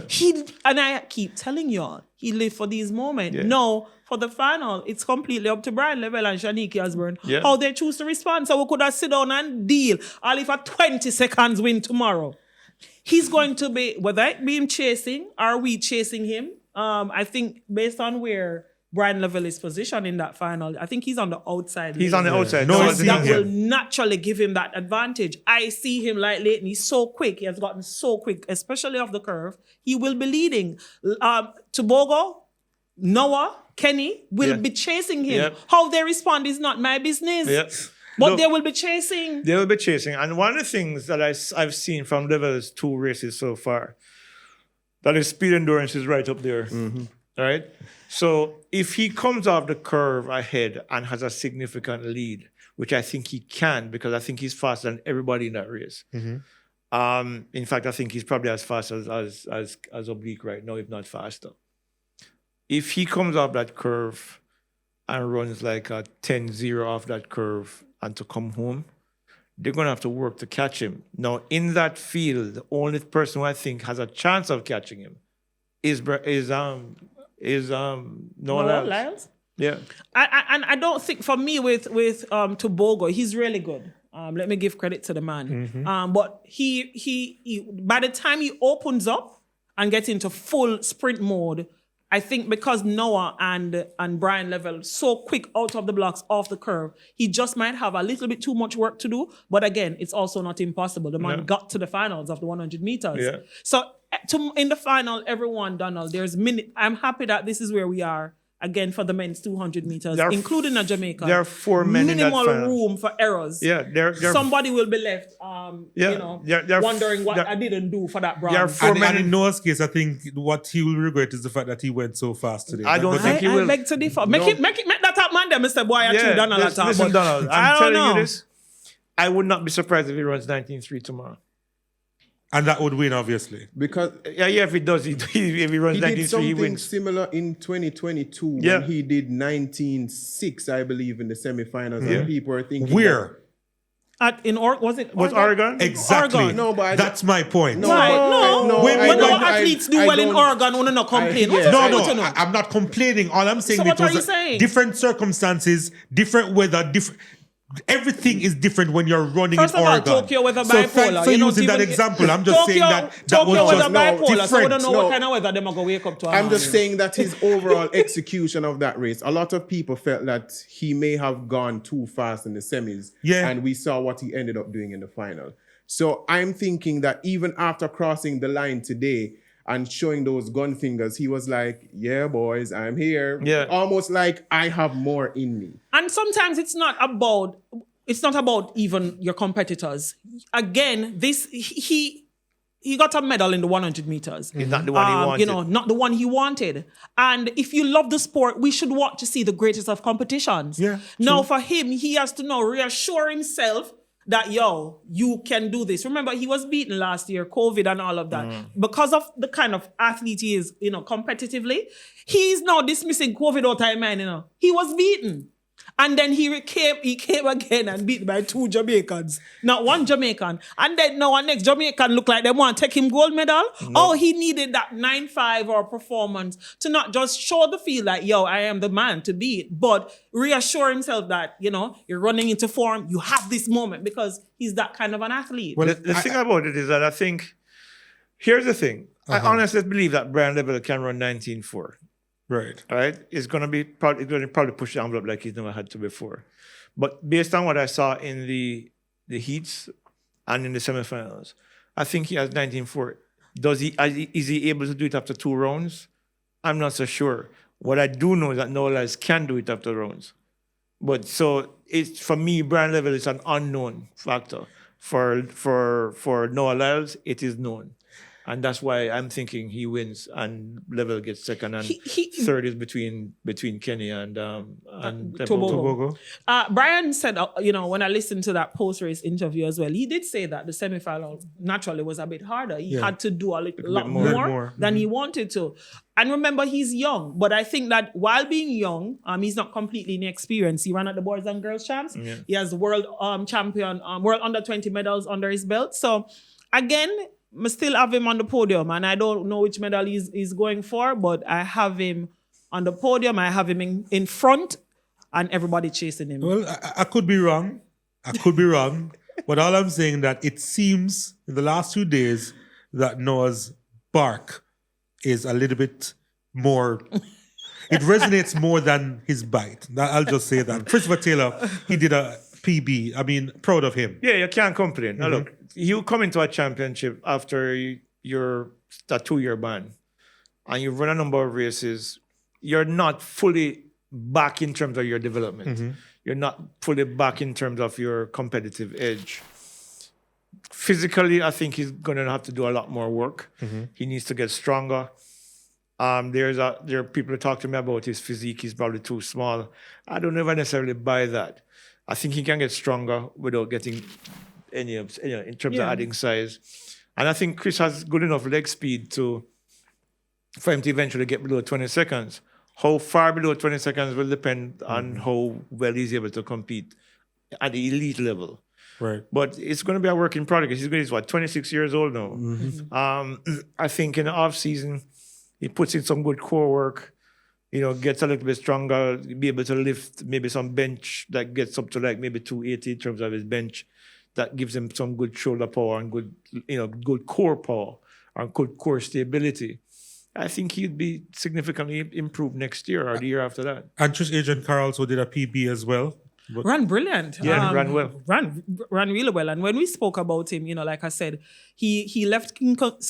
And I keep telling y'all, he lived for these moments. Yeah. No, for the final, it's completely up to Bryan Levell and Shericka Jackson Yeah. how they choose to respond. So we could have sit down and deal. All if a 20 seconds win tomorrow. He's going to be, whether it be him chasing or we chasing him, I think based on where Bryan Levell is positioned in that final, I think he's on the outside. He's on the outside. No, No, it's That Yeah. will naturally give him that advantage. I see him like late and he's so quick. He has gotten so quick, especially off the curve. He will be leading. Tobago, Noah, Kenny will Yeah. be chasing him. Yep. How they respond is not my business. Yeah. But Look, they will be chasing. They will be chasing. And one of the things that I've seen from Levell's 2 races so far, that his speed endurance is right up there. All right? So if he comes off the curve ahead and has a significant lead, which I think he can, because I think he's faster than everybody in that race. In fact, I think he's probably as fast as Oblique right now, if not faster. If he comes off that curve and runs like a 10-0 off that curve and to come home, they're going to have to work to catch him. Now, in that field, the only person who I think has a chance of catching him is Noah Lyles. Lyles? Yeah. I don't think for me with Tobago, he's really good. Let me give credit to the man. But he by the time he opens up and gets into full sprint mode, I think because Noah and Bryan Levell so quick out of the blocks, off the curve, he just might have a little bit too much work to do. But again, it's also not impossible. The man Yeah. got to the finals of the 100 meters. Yeah. So in the final, everyone, Donald, I'm happy that this is where we are again for the men's 200 meters, There are including a Jamaica. there are 4 men in that Minimal final. room for errors. Yeah, there Somebody will be left, there are wondering what there- I didn't do for that there are bronze. 4 And men in Noah's case, I think what he will regret is the fact that he went so fast today. I don't But- think he I will. beg to differ. Make that up, man. There, Mr. Boy, I chew Donald at top. listen, But Donald, I I'm don't telling know. you this. I would not be surprised if he runs 19.3 tomorrow. And that would win, obviously. Because Yeah, if he does, if he runs he 19.3, did he something wins. similar in 2022 Yeah. when he did 19.6, I believe, in the semifinals. And people are thinking Where? Was it Was Oregon? Exactly. Oregon. No, but That's my point. No, Right, but- no. Wait, When no, our athletes do I well in don't- Oregon, we not complain. What yeah. is No, that? no, What you know? I'm not complaining. All I'm saying So it what are was you saying? different circumstances, different weather, different. Everything is different when you're running First in of all, Oregon. Tokyo weather so thanks bipolar. for You're not using that even- example. I'm just saying that Tokyo was weather just bipolar, so we different. don't know No. what kind of weather they're going to wake up to. I'm just saying that his overall execution of that race, a lot of people felt that he may have gone too fast in the semis. Yeah. And we saw what he ended up doing in the final. So I'm thinking that even after crossing the line today and showing those gun fingers, he was like, yeah, boys, I'm here. Yeah. Almost like I have more in me. And sometimes it's not about even your competitors. Again, he got a medal in the 100 meters. He's not the one he wanted. You know, not the one he wanted. And if you love the sport, we should want to see the greatest of competitions. Yeah, Now for him, he has to now reassure himself that, you can do this. Remember, he was beaten last year, COVID and all of that. Because of the kind of athlete he is, competitively, he's now dismissing COVID out of his mind, He was beaten. And then he came again and beat by 2 Jamaicans, not 1 Jamaican. And then now our next Jamaican look like they want to take him gold medal. No. Oh, he needed that 9.5 or performance to not just show the field like, I am the man to beat, but reassure himself that, you're running into form, you have this moment because he's that kind of an athlete. Well, the thing about it is that I think, here's the thing. I honestly believe that Bryan Levell can run 19.4. Right. All right, it's gonna probably push the envelope like he's never had to before. But based on what I saw in the heats and in the semifinals, I think he has 19.4. Is he able to do it after 2 rounds? I'm not so sure. What I do know is that Noah Lyles can do it after rounds. But so it's for me, Bryan Levell is an unknown factor. For Noah Lyles, it is known. And that's why I'm thinking he wins and Levell gets second and third is between Kenny and Tobago. Bryan said, when I listened to that post-race interview as well, he did say that the semifinal naturally was a bit harder. He had to do a lot more than he wanted to. And remember, he's young. But I think that while being young, he's not completely inexperienced. He ran at the boys and girls champs. Yeah. He has world champion, world under 20 medals under his belt. So again, I still have him on the podium, and I don't know which medal he's going for, but I have him on the podium. I have him in front, and everybody chasing him. Well, I could be wrong. But all I'm saying that it seems in the last 2 days that Noah's bark is a little bit more. It resonates more than his bite. I'll just say that. Christopher Taylor, he did a PB. I mean, proud of him. Yeah, you can't complain. Now look, you come into a championship after your 2-year ban and you've run a number of races, you're not fully back in terms of your development. You're not fully back in terms of your competitive edge. Physically, I think he's going to have to do a lot more work. He needs to get stronger. There are people who talk to me about his physique. He's probably too small. I don't ever necessarily buy that. I think he can get stronger without getting any, in terms of adding size. And I think Chris has good enough leg speed for him to eventually get below 20 seconds. How far below 20 seconds will depend on how well he's able to compete at the elite level. Right. But it's going to be a work in progress. He's 26 years old now. I think in the off season, he puts in some good core work, gets a little bit stronger, be able to lift maybe some bench that gets up to like maybe 280 in terms of his bench. That gives him some good shoulder power and good, good core power and good core stability. I think he'd be significantly improved next year or the year after that. And Trish Adrian Carr also did a PB as well. Ran brilliant. Yeah, ran well. Ran really well. And when we spoke about him, like I said, he left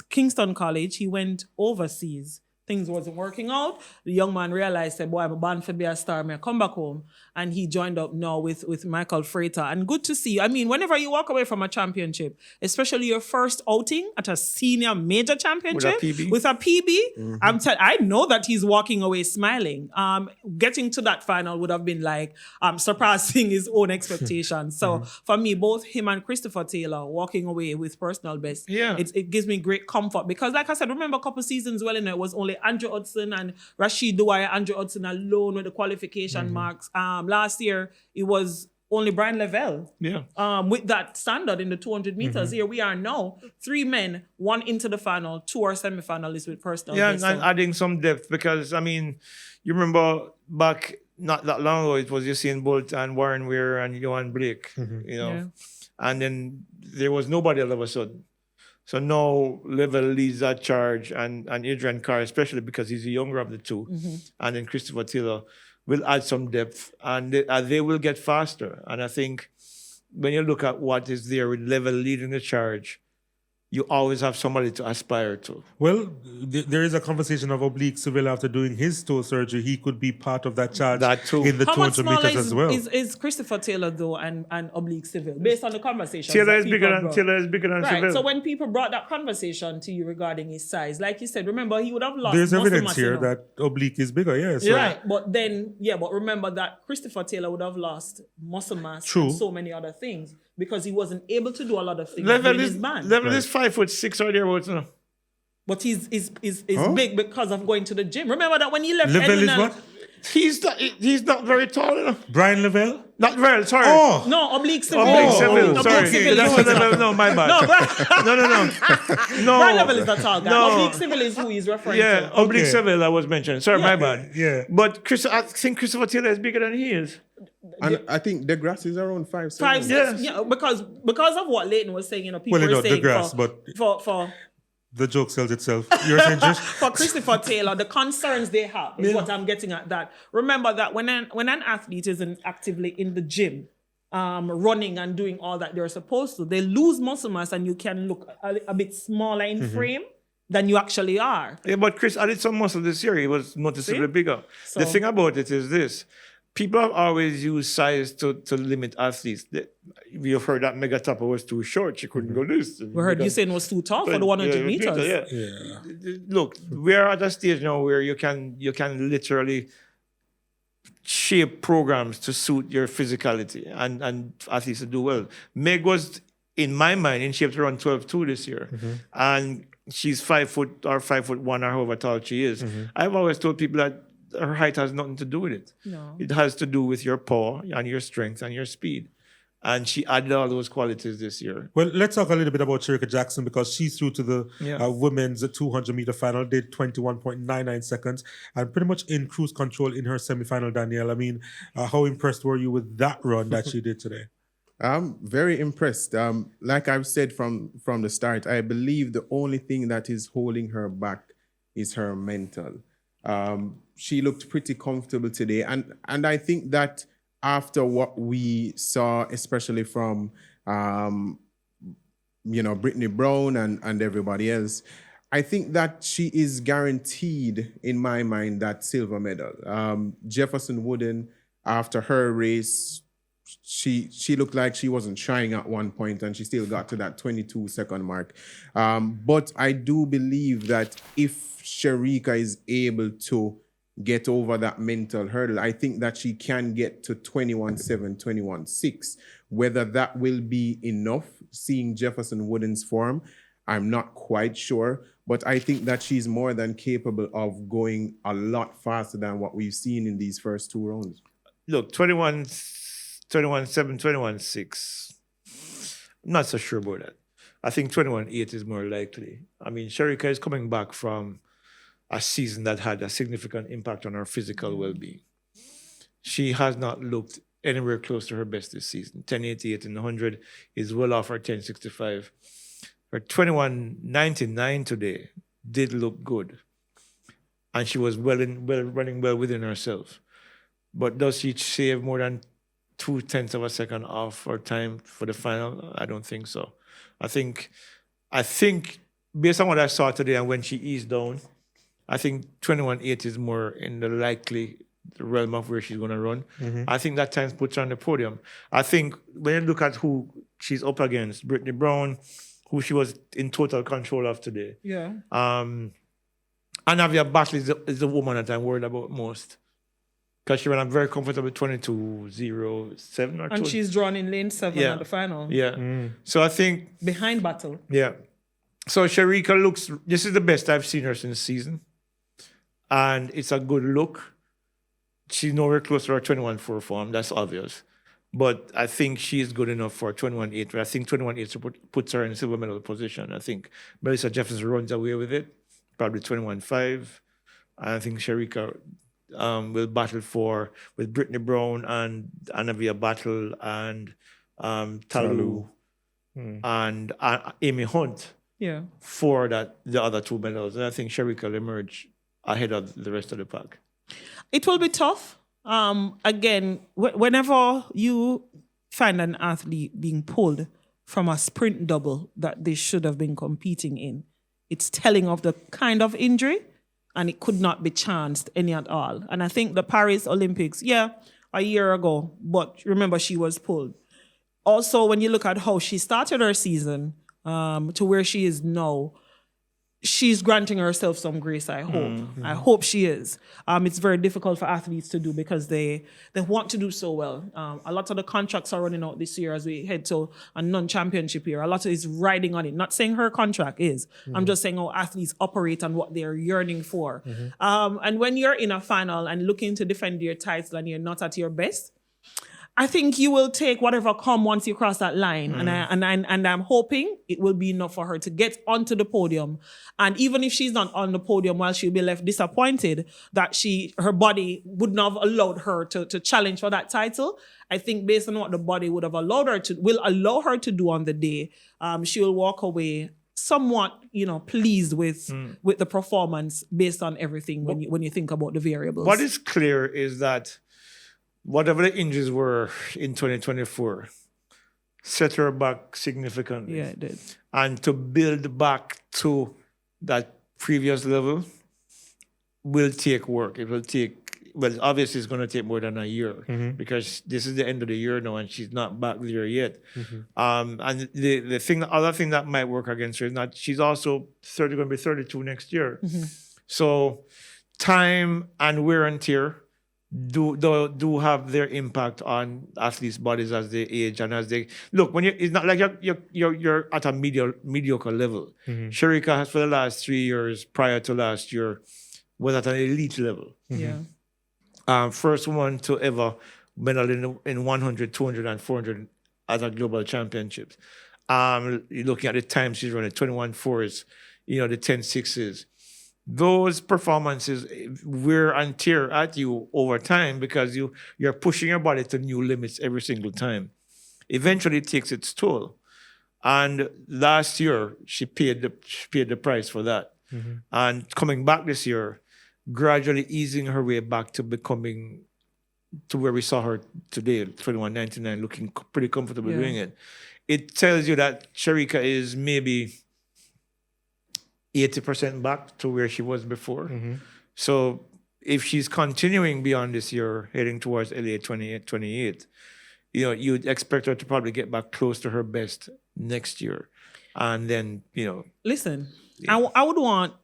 Kingston College. He went overseas. I things wasn't working out, the young man realized, said, boy, I'm born to be a star, I come back home. And he joined up now with Michael Freighter. And good to see. I mean, whenever you walk away from a championship, especially your first outing at a senior major championship with a PB, I know that he's walking away smiling. Getting to that final would have been like surpassing his own expectations. So for me, both him and Christopher Taylor walking away with personal best, it gives me great comfort because, like I said, remember a couple seasons well, it was only Andrew Hudson and Rashid Dwyer, Andrew Hudson alone with the qualification marks. Last year, it was only Bryan Levell. With that standard in the 200 meters. Here we are now, 3 men, 1 into the final, 2 are semifinalists with personal best. And adding some depth because, I mean, you remember back not that long ago, it was Usain Bolt and Warren Weir and Johan Blake, you know. And then there was nobody all of a sudden. So now Levell leads that charge and Adrian Carr, especially because he's the younger of the two, and then Christopher Taylor will add some depth and they will get faster. And I think when you look at what is there with Levell leading the charge, you always have somebody to aspire to. Well, there is a conversation of Oblique Seville after doing his toe surgery. He could be part of that charge in the 200 meters as well. Is Christopher Taylor, though, and Oblique Seville, based on the conversation? Taylor is bigger than Seville. Right, so when people brought that conversation to you regarding his size, like you said, remember, he would have lost There's evidence mass here that Oblique is bigger, yes. Yeah, right, but then, but remember that Christopher Taylor would have lost muscle mass and so many other things because he wasn't able to do a lot of things. Levell is 5'6" or thereabouts now. But he's big because of going to the gym. Remember that when he left Levell is what? He's not very tall enough. Bryan Levell? Not very, sorry. Oh! No, Oblique Seville. Sorry. No, my bad. No. Bryan Levell is the tall guy. Oblique Seville is who he's referring to. Oblique Seville I was mentioning. Sorry, my bad. Yeah. But I think Christopher Taylor is bigger than he is. And I think DeGrasse is around 5'7". 5'6". Yeah, because of what Leighton was saying, people were saying for the joke sells itself. You're saying just for Christopher Taylor, the concerns they have is what I'm getting at. That remember that when an athlete isn't actively in the gym, running and doing all that they're supposed to, they lose muscle mass and you can look a bit smaller in frame than you actually are. Yeah, but Chris added some muscle this year. He was noticeably bigger. So, the thing about it is this. People have always used size to limit athletes. You've heard that Mega Topper was too short. She couldn't go this. We heard you saying was too tall for the 100 meters. Look, we're at a stage now where you can literally shape programs to suit your physicality and athletes to do well. Meg was, in my mind, in shape to run 12.2 this year. And she's 5 foot or 5'1" or however tall she is. I've always told people that her height has nothing to do with it. No. It has to do with your power and your strength and your speed. And she added all those qualities this year. Well, let's talk a little bit about Shericka Jackson because she's through to the women's 200-meter final, did 21.99 seconds, and pretty much in cruise control in her semifinal, Danielle. I mean, how impressed were you with that run that she did today? I'm very impressed. Like I've said from the start, I believe the only thing that is holding her back is her mental. She looked pretty comfortable today. And I think that after what we saw, especially from, Brittany Brown and everybody else, I think that she is guaranteed, in my mind, that silver medal. Jefferson Wooden, after her race, she looked like she wasn't trying at one point and she still got to that 22-second mark. But I do believe that if Shericka is able to get over that mental hurdle, I think that she can get to 21.7, 21.6. Whether that will be enough, seeing Jefferson Wooden's form, I'm not quite sure. But I think that she's more than capable of going a lot faster than what we've seen in these first 2 rounds. Look, 21.7, 21.6. I'm not so sure about that. I think 21.8 is more likely. I mean, Shericka is coming back from a season that had a significant impact on her physical well-being. She has not looked anywhere close to her best this season. 10.88 in the 100 is well off her 10.65. Her 21.99 today did look good. And she was running well within herself. But does she save more than 0.2 of a second off her time for the final? I don't think so. I think based on what I saw today and when she eased down, I think 21.8 is more in the likely realm of where she's going to run. I think that time puts her on the podium. I think when you look at who she's up against, Brittany Brown, who she was in total control of today. Yeah. Anavia Battle is the woman that I'm worried about most. Because she ran a very comfortable 22.07 or And 2. she's drawn in lane 7 Yeah. at the final. Yeah. So I think, Behind Battle. yeah. So Shericka looks, this is the best I've seen her since season. And it's a good look. She's nowhere close to her 21.4 form, that's obvious. But I think she's good enough for 21.8. I think 21.8 puts her in silver medal position. I think Melissa Jefferson runs away with it, probably 21.5. I think Shericka will battle with Brittany Brown and Anavia Battle and Talu and Amy Hunt Yeah. for the other 2 medals. And I think Shericka will emerge ahead of the rest of the pack. It will be tough. Again, whenever you find an athlete being pulled from a sprint double that they should have been competing in, it's telling of the kind of injury, and it could not be chanced any at all. And I think the Paris Olympics, a year ago, but remember she was pulled. Also, when you look at how she started her season to where she is now, she's granting herself some grace, I hope. I hope she is. It's very difficult for athletes to do because they want to do so well. A lot of the contracts are running out this year as we head to a non-championship year. A lot of it is riding on it. Not saying her contract is. I'm just saying how athletes operate and what they're yearning for. And when you're in a final and looking to defend your title and you're not at your best, I think you will take whatever come once you cross that line. And I'm hoping it will be enough for her to get onto the podium. And even if she's not on the podium, while she'll be left disappointed that her body would not have allowed her to challenge for that title, I think based on what the body will allow her to do on the day, she will walk away somewhat, pleased with the performance based on everything when you think about the variables. What is clear is that whatever the injuries were in 2024 set her back significantly. Yeah, it did. And to build back to that previous level will take work. It will take, obviously it's going to take more than a year because this is the end of the year now and she's not back there yet. And the other thing that might work against her is that she's also going to be 32 next year. So time and wear and tear do have their impact on athletes' bodies as they age and as they look. It's not like you're at a mediocre level. Shericka has for the last 3 years prior to last year was at an elite level. First one to ever medal in 100, 200, and 400 at a global championships. You're looking at the time she's running 21.4s, the 10.6s. Those performances wear and tear at you over time because you're pushing your body to new limits every single time. Eventually, it takes its toll. And last year, she paid the price for that. And coming back this year, gradually easing her way back to becoming to where we saw her today, 21.99, looking pretty comfortable doing it. It tells you that Shericka is maybe 80% back to where she was before. So if she's continuing beyond this year, heading towards LA 28, you'd expect her to probably get back close to her best next year. And then, Listen, I would want,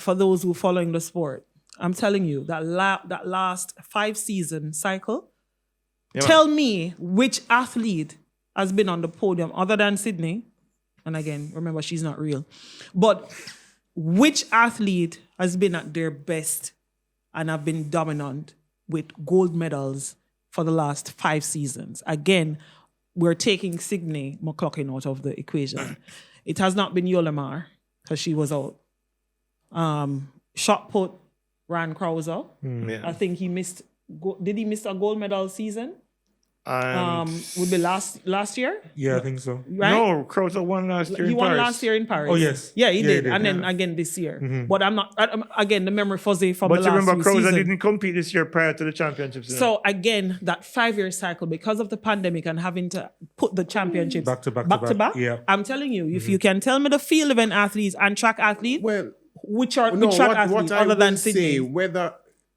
for those who are following the sport, I'm telling you, that last 5-season cycle, tell me which athlete has been on the podium other than Sydney. And again, remember, she's not real. But which athlete has been at their best and have been dominant with gold medals for the last 5 seasons? Again, we're taking Sydney McLaughlin out of the equation. It has not been Yolamar because she was out. Shot put, Ryan Krauser. I think he missed. Did he miss a gold medal season? Would be last year? Yeah, I think so. Right? No, Krauser won last year. He in won Paris. last year in Paris. Oh, yes. Yeah, he did. He did. And then again this year. But I'm not, again, the memory fuzzy from But the you last remember, few Krauser seasons. didn't compete this year prior to the championships. So again, that 5-year cycle, because of the pandemic and having to put the championships Back to back. Yeah. I'm telling you, if you can tell me the field event athletes and track athletes, Well, which No, track what athlete I other than will Sydney? say, whether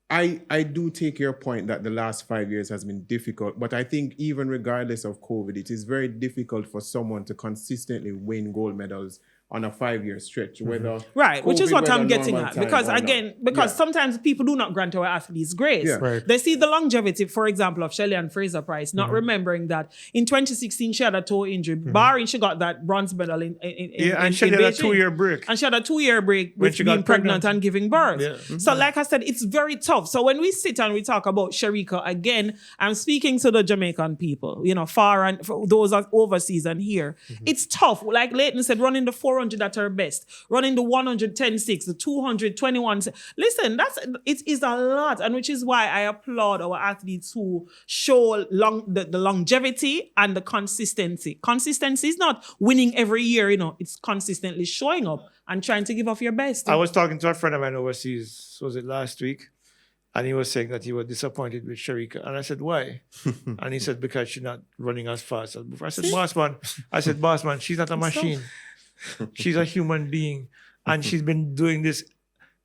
I do take your point that the last 5 years has been difficult, but I think even regardless of COVID, it is very difficult for someone to consistently win gold medals on a 5-year stretch, whether Right, which is COVID, what I'm whether getting normal at. time Because or not. again, Yeah. sometimes people do not grant our athletes grace. Yeah. Right. They see the longevity, for example, of Shelley and Fraser Price, not remembering that in 2016 she had a toe injury, barring she got that bronze medal in and she in had a Beijing. 2-year break. And she had a 2-year break When with she being got pregnant pregnant. and giving birth. Yeah. So like I said, it's very tough. So when we sit and we talk about Shericka, again, I'm speaking to the Jamaican people, far and for those are overseas and here. It's tough. Like Leighton said, running the 400 at her best, running the 110.6, the 221. Listen, it is a lot, and which is why I applaud our athletes who show the longevity and the consistency. Consistency is not winning every year, it's consistently showing up and trying to give off your best. I was talking to a friend of mine overseas, was it last week? And he was saying that he was disappointed with Shericka. And I said, why? And he said, because she's not running as fast as before. I said, boss man, she's not a machine. She's a human being. And she's been doing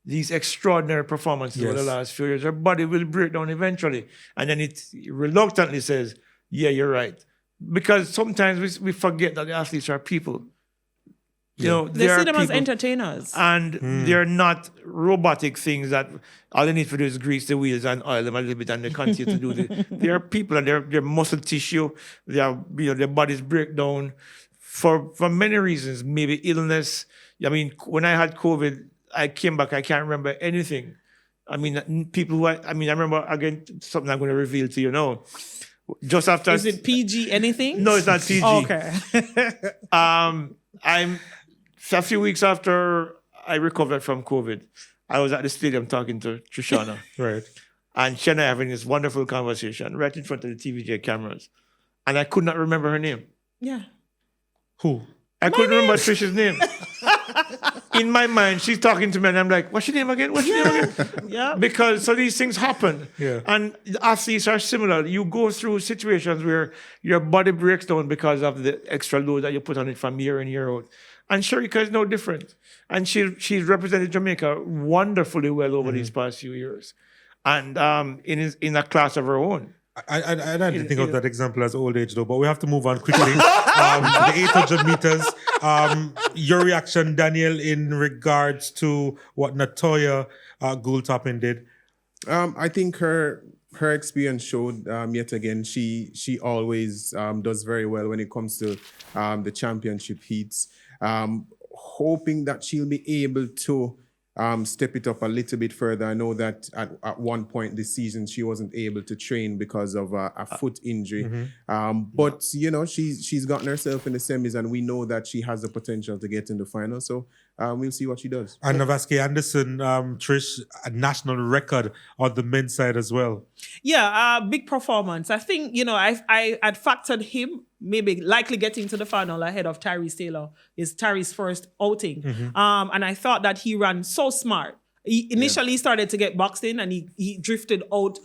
these extraordinary performances over the last few years. Her body will break down eventually. And then it reluctantly says, yeah, you're right. Because sometimes we forget that the athletes are people. They see them as entertainers. And they're not robotic things that all they need to do is grease the wheels and oil them a little bit and they continue to do they're people and their muscle tissue, their bodies break down for many reasons, maybe illness. I mean, when I had COVID, I came back, I can't remember anything. I mean, I remember, again, something I'm going to reveal to you now. Just after... Is it PG anything? No, it's not PG. Oh, okay. A few weeks after I recovered from COVID, I was at the stadium talking to Trishana. Right. And she and I having this wonderful conversation right in front of the TVJ cameras. And I could not remember her name. Yeah. Who? I couldn't remember Trish's name. In my mind, she's talking to me and I'm like, what's your name again? What's your name again? Yeah. Because so these things happen. Yeah. And the athletes are similar. You go through situations where your body breaks down because of the extra load that you put on it from year in, year out. And Shericka is no different. And she's represented Jamaica wonderfully well over these past few years. And in a class of her own. I didn't think of that example as old age though, but we have to move on quickly. The 800 meters. Your reaction, Daniel, in regards to what Natoya Gould-Toppin did? I think her experience showed yet again she always does very well when it comes to the championship heats. Hoping that she'll be able to step it up a little bit further. I know that at one point this season she wasn't able to train because of a foot injury. But she's gotten herself in the semis, and we know that she has the potential to get in the final. So we'll see what she does. And Navasky Anderson, Trish, a national record on the men's side as well. Yeah, big performance. I think, I had factored him maybe likely getting to the final ahead of Tyrese Taylor. It's Tyrese's first outing. And I thought that he ran so smart. He initially started to get boxed in and he drifted out,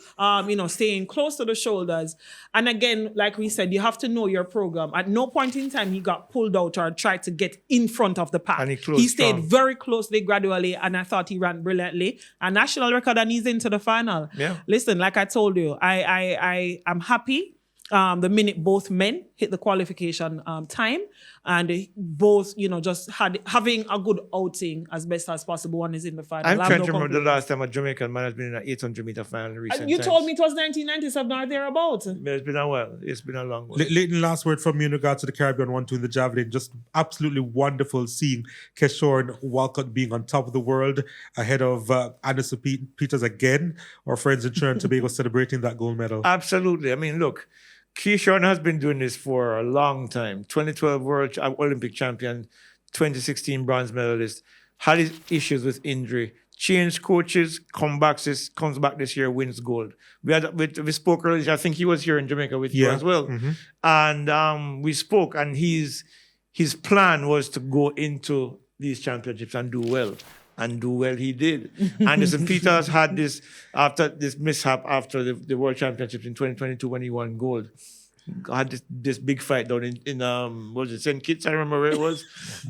staying close to the shoulders. And again, like we said, you have to know your program. At no point in time he got pulled out or tried to get in front of the pack. And he stayed very closely gradually, and I thought he ran brilliantly. A national record, and he's into the final. Yeah. Listen, like I told you, I'm happy. The minute both men hit the qualification time, and both, just having a good outing as best as possible. One is in the final. I'm trying to remember the last time a Jamaican man has been in an 800 meter final in recent You times. told me it was 1997 or thereabouts. It's been a while. It's been a long one. Leighton, last word from you in regards to the Caribbean 1-2 in the Javelin. Just absolutely wonderful seeing Keshore and Walcott being on top of the world ahead of Anderson Peters again. Our friends in Trinidad Tobago celebrating that gold medal. Absolutely. I mean, look, Keyshawn has been doing this for a long time. 2012 World Olympic champion, 2016 bronze medalist, had his issues with injury, changed coaches, comes back this year, wins gold. We spoke earlier, I think he was here in Jamaica with you as well. And we spoke, and his plan was to go into these championships and do well. And do well he did. Anderson Peters had this mishap after the World Championships in 2022 when he won gold. had this big fight down in what was it, St. Kitts, I remember where it was.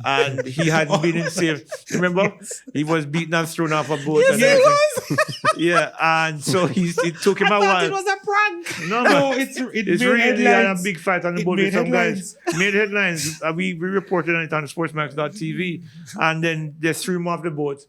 And he hadn't been in safe. Remember? He was beaten and thrown off a boat. Yes, and he everything. was. Yeah, and so it took him a I thought while. it was a prank. No, No, but it's it's made really had a headlines. big fight on the It boat made with some headlines. guys. Made headlines. We reported on it on sportsmax.tv. And then they threw him off the boat.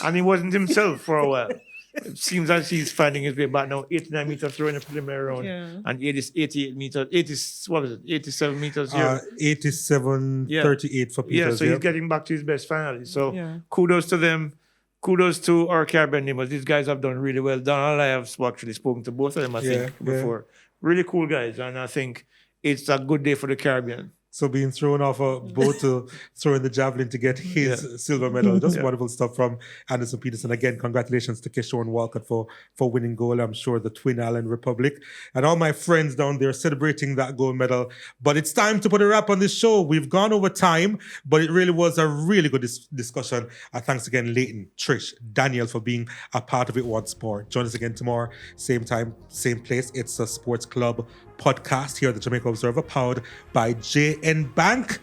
And he wasn't himself for a while. It seems as he's finding his way back now. 89 meters throw in the preliminary round. Yeah. And 88 meters. 87 meters here. 87, Yeah. 38 for Peters. Yeah, so he's getting back to his best finally. So Yeah. kudos to them. Kudos to our Caribbean neighbors. These guys have done really well. Donald, I have actually spoken to both of them, I think, before. Really cool guys. And I think it's a good day for the Caribbean. So being thrown off a boat to throw in the javelin to get his silver medal. Just wonderful stuff from Anderson Peterson. Again, congratulations to Kishore and Walcott for winning gold. I'm sure the Twin Island Republic and all my friends down there celebrating that gold medal. But it's time to put a wrap on this show. We've gone over time, but it really was a really good discussion. Thanks again, Leighton, Trish, Daniel for being a part of it once more. Join us again tomorrow, same time, same place. It's a Sports Club podcast here at the Jamaica Observer, powered by JN Bank.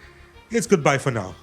It's goodbye for now.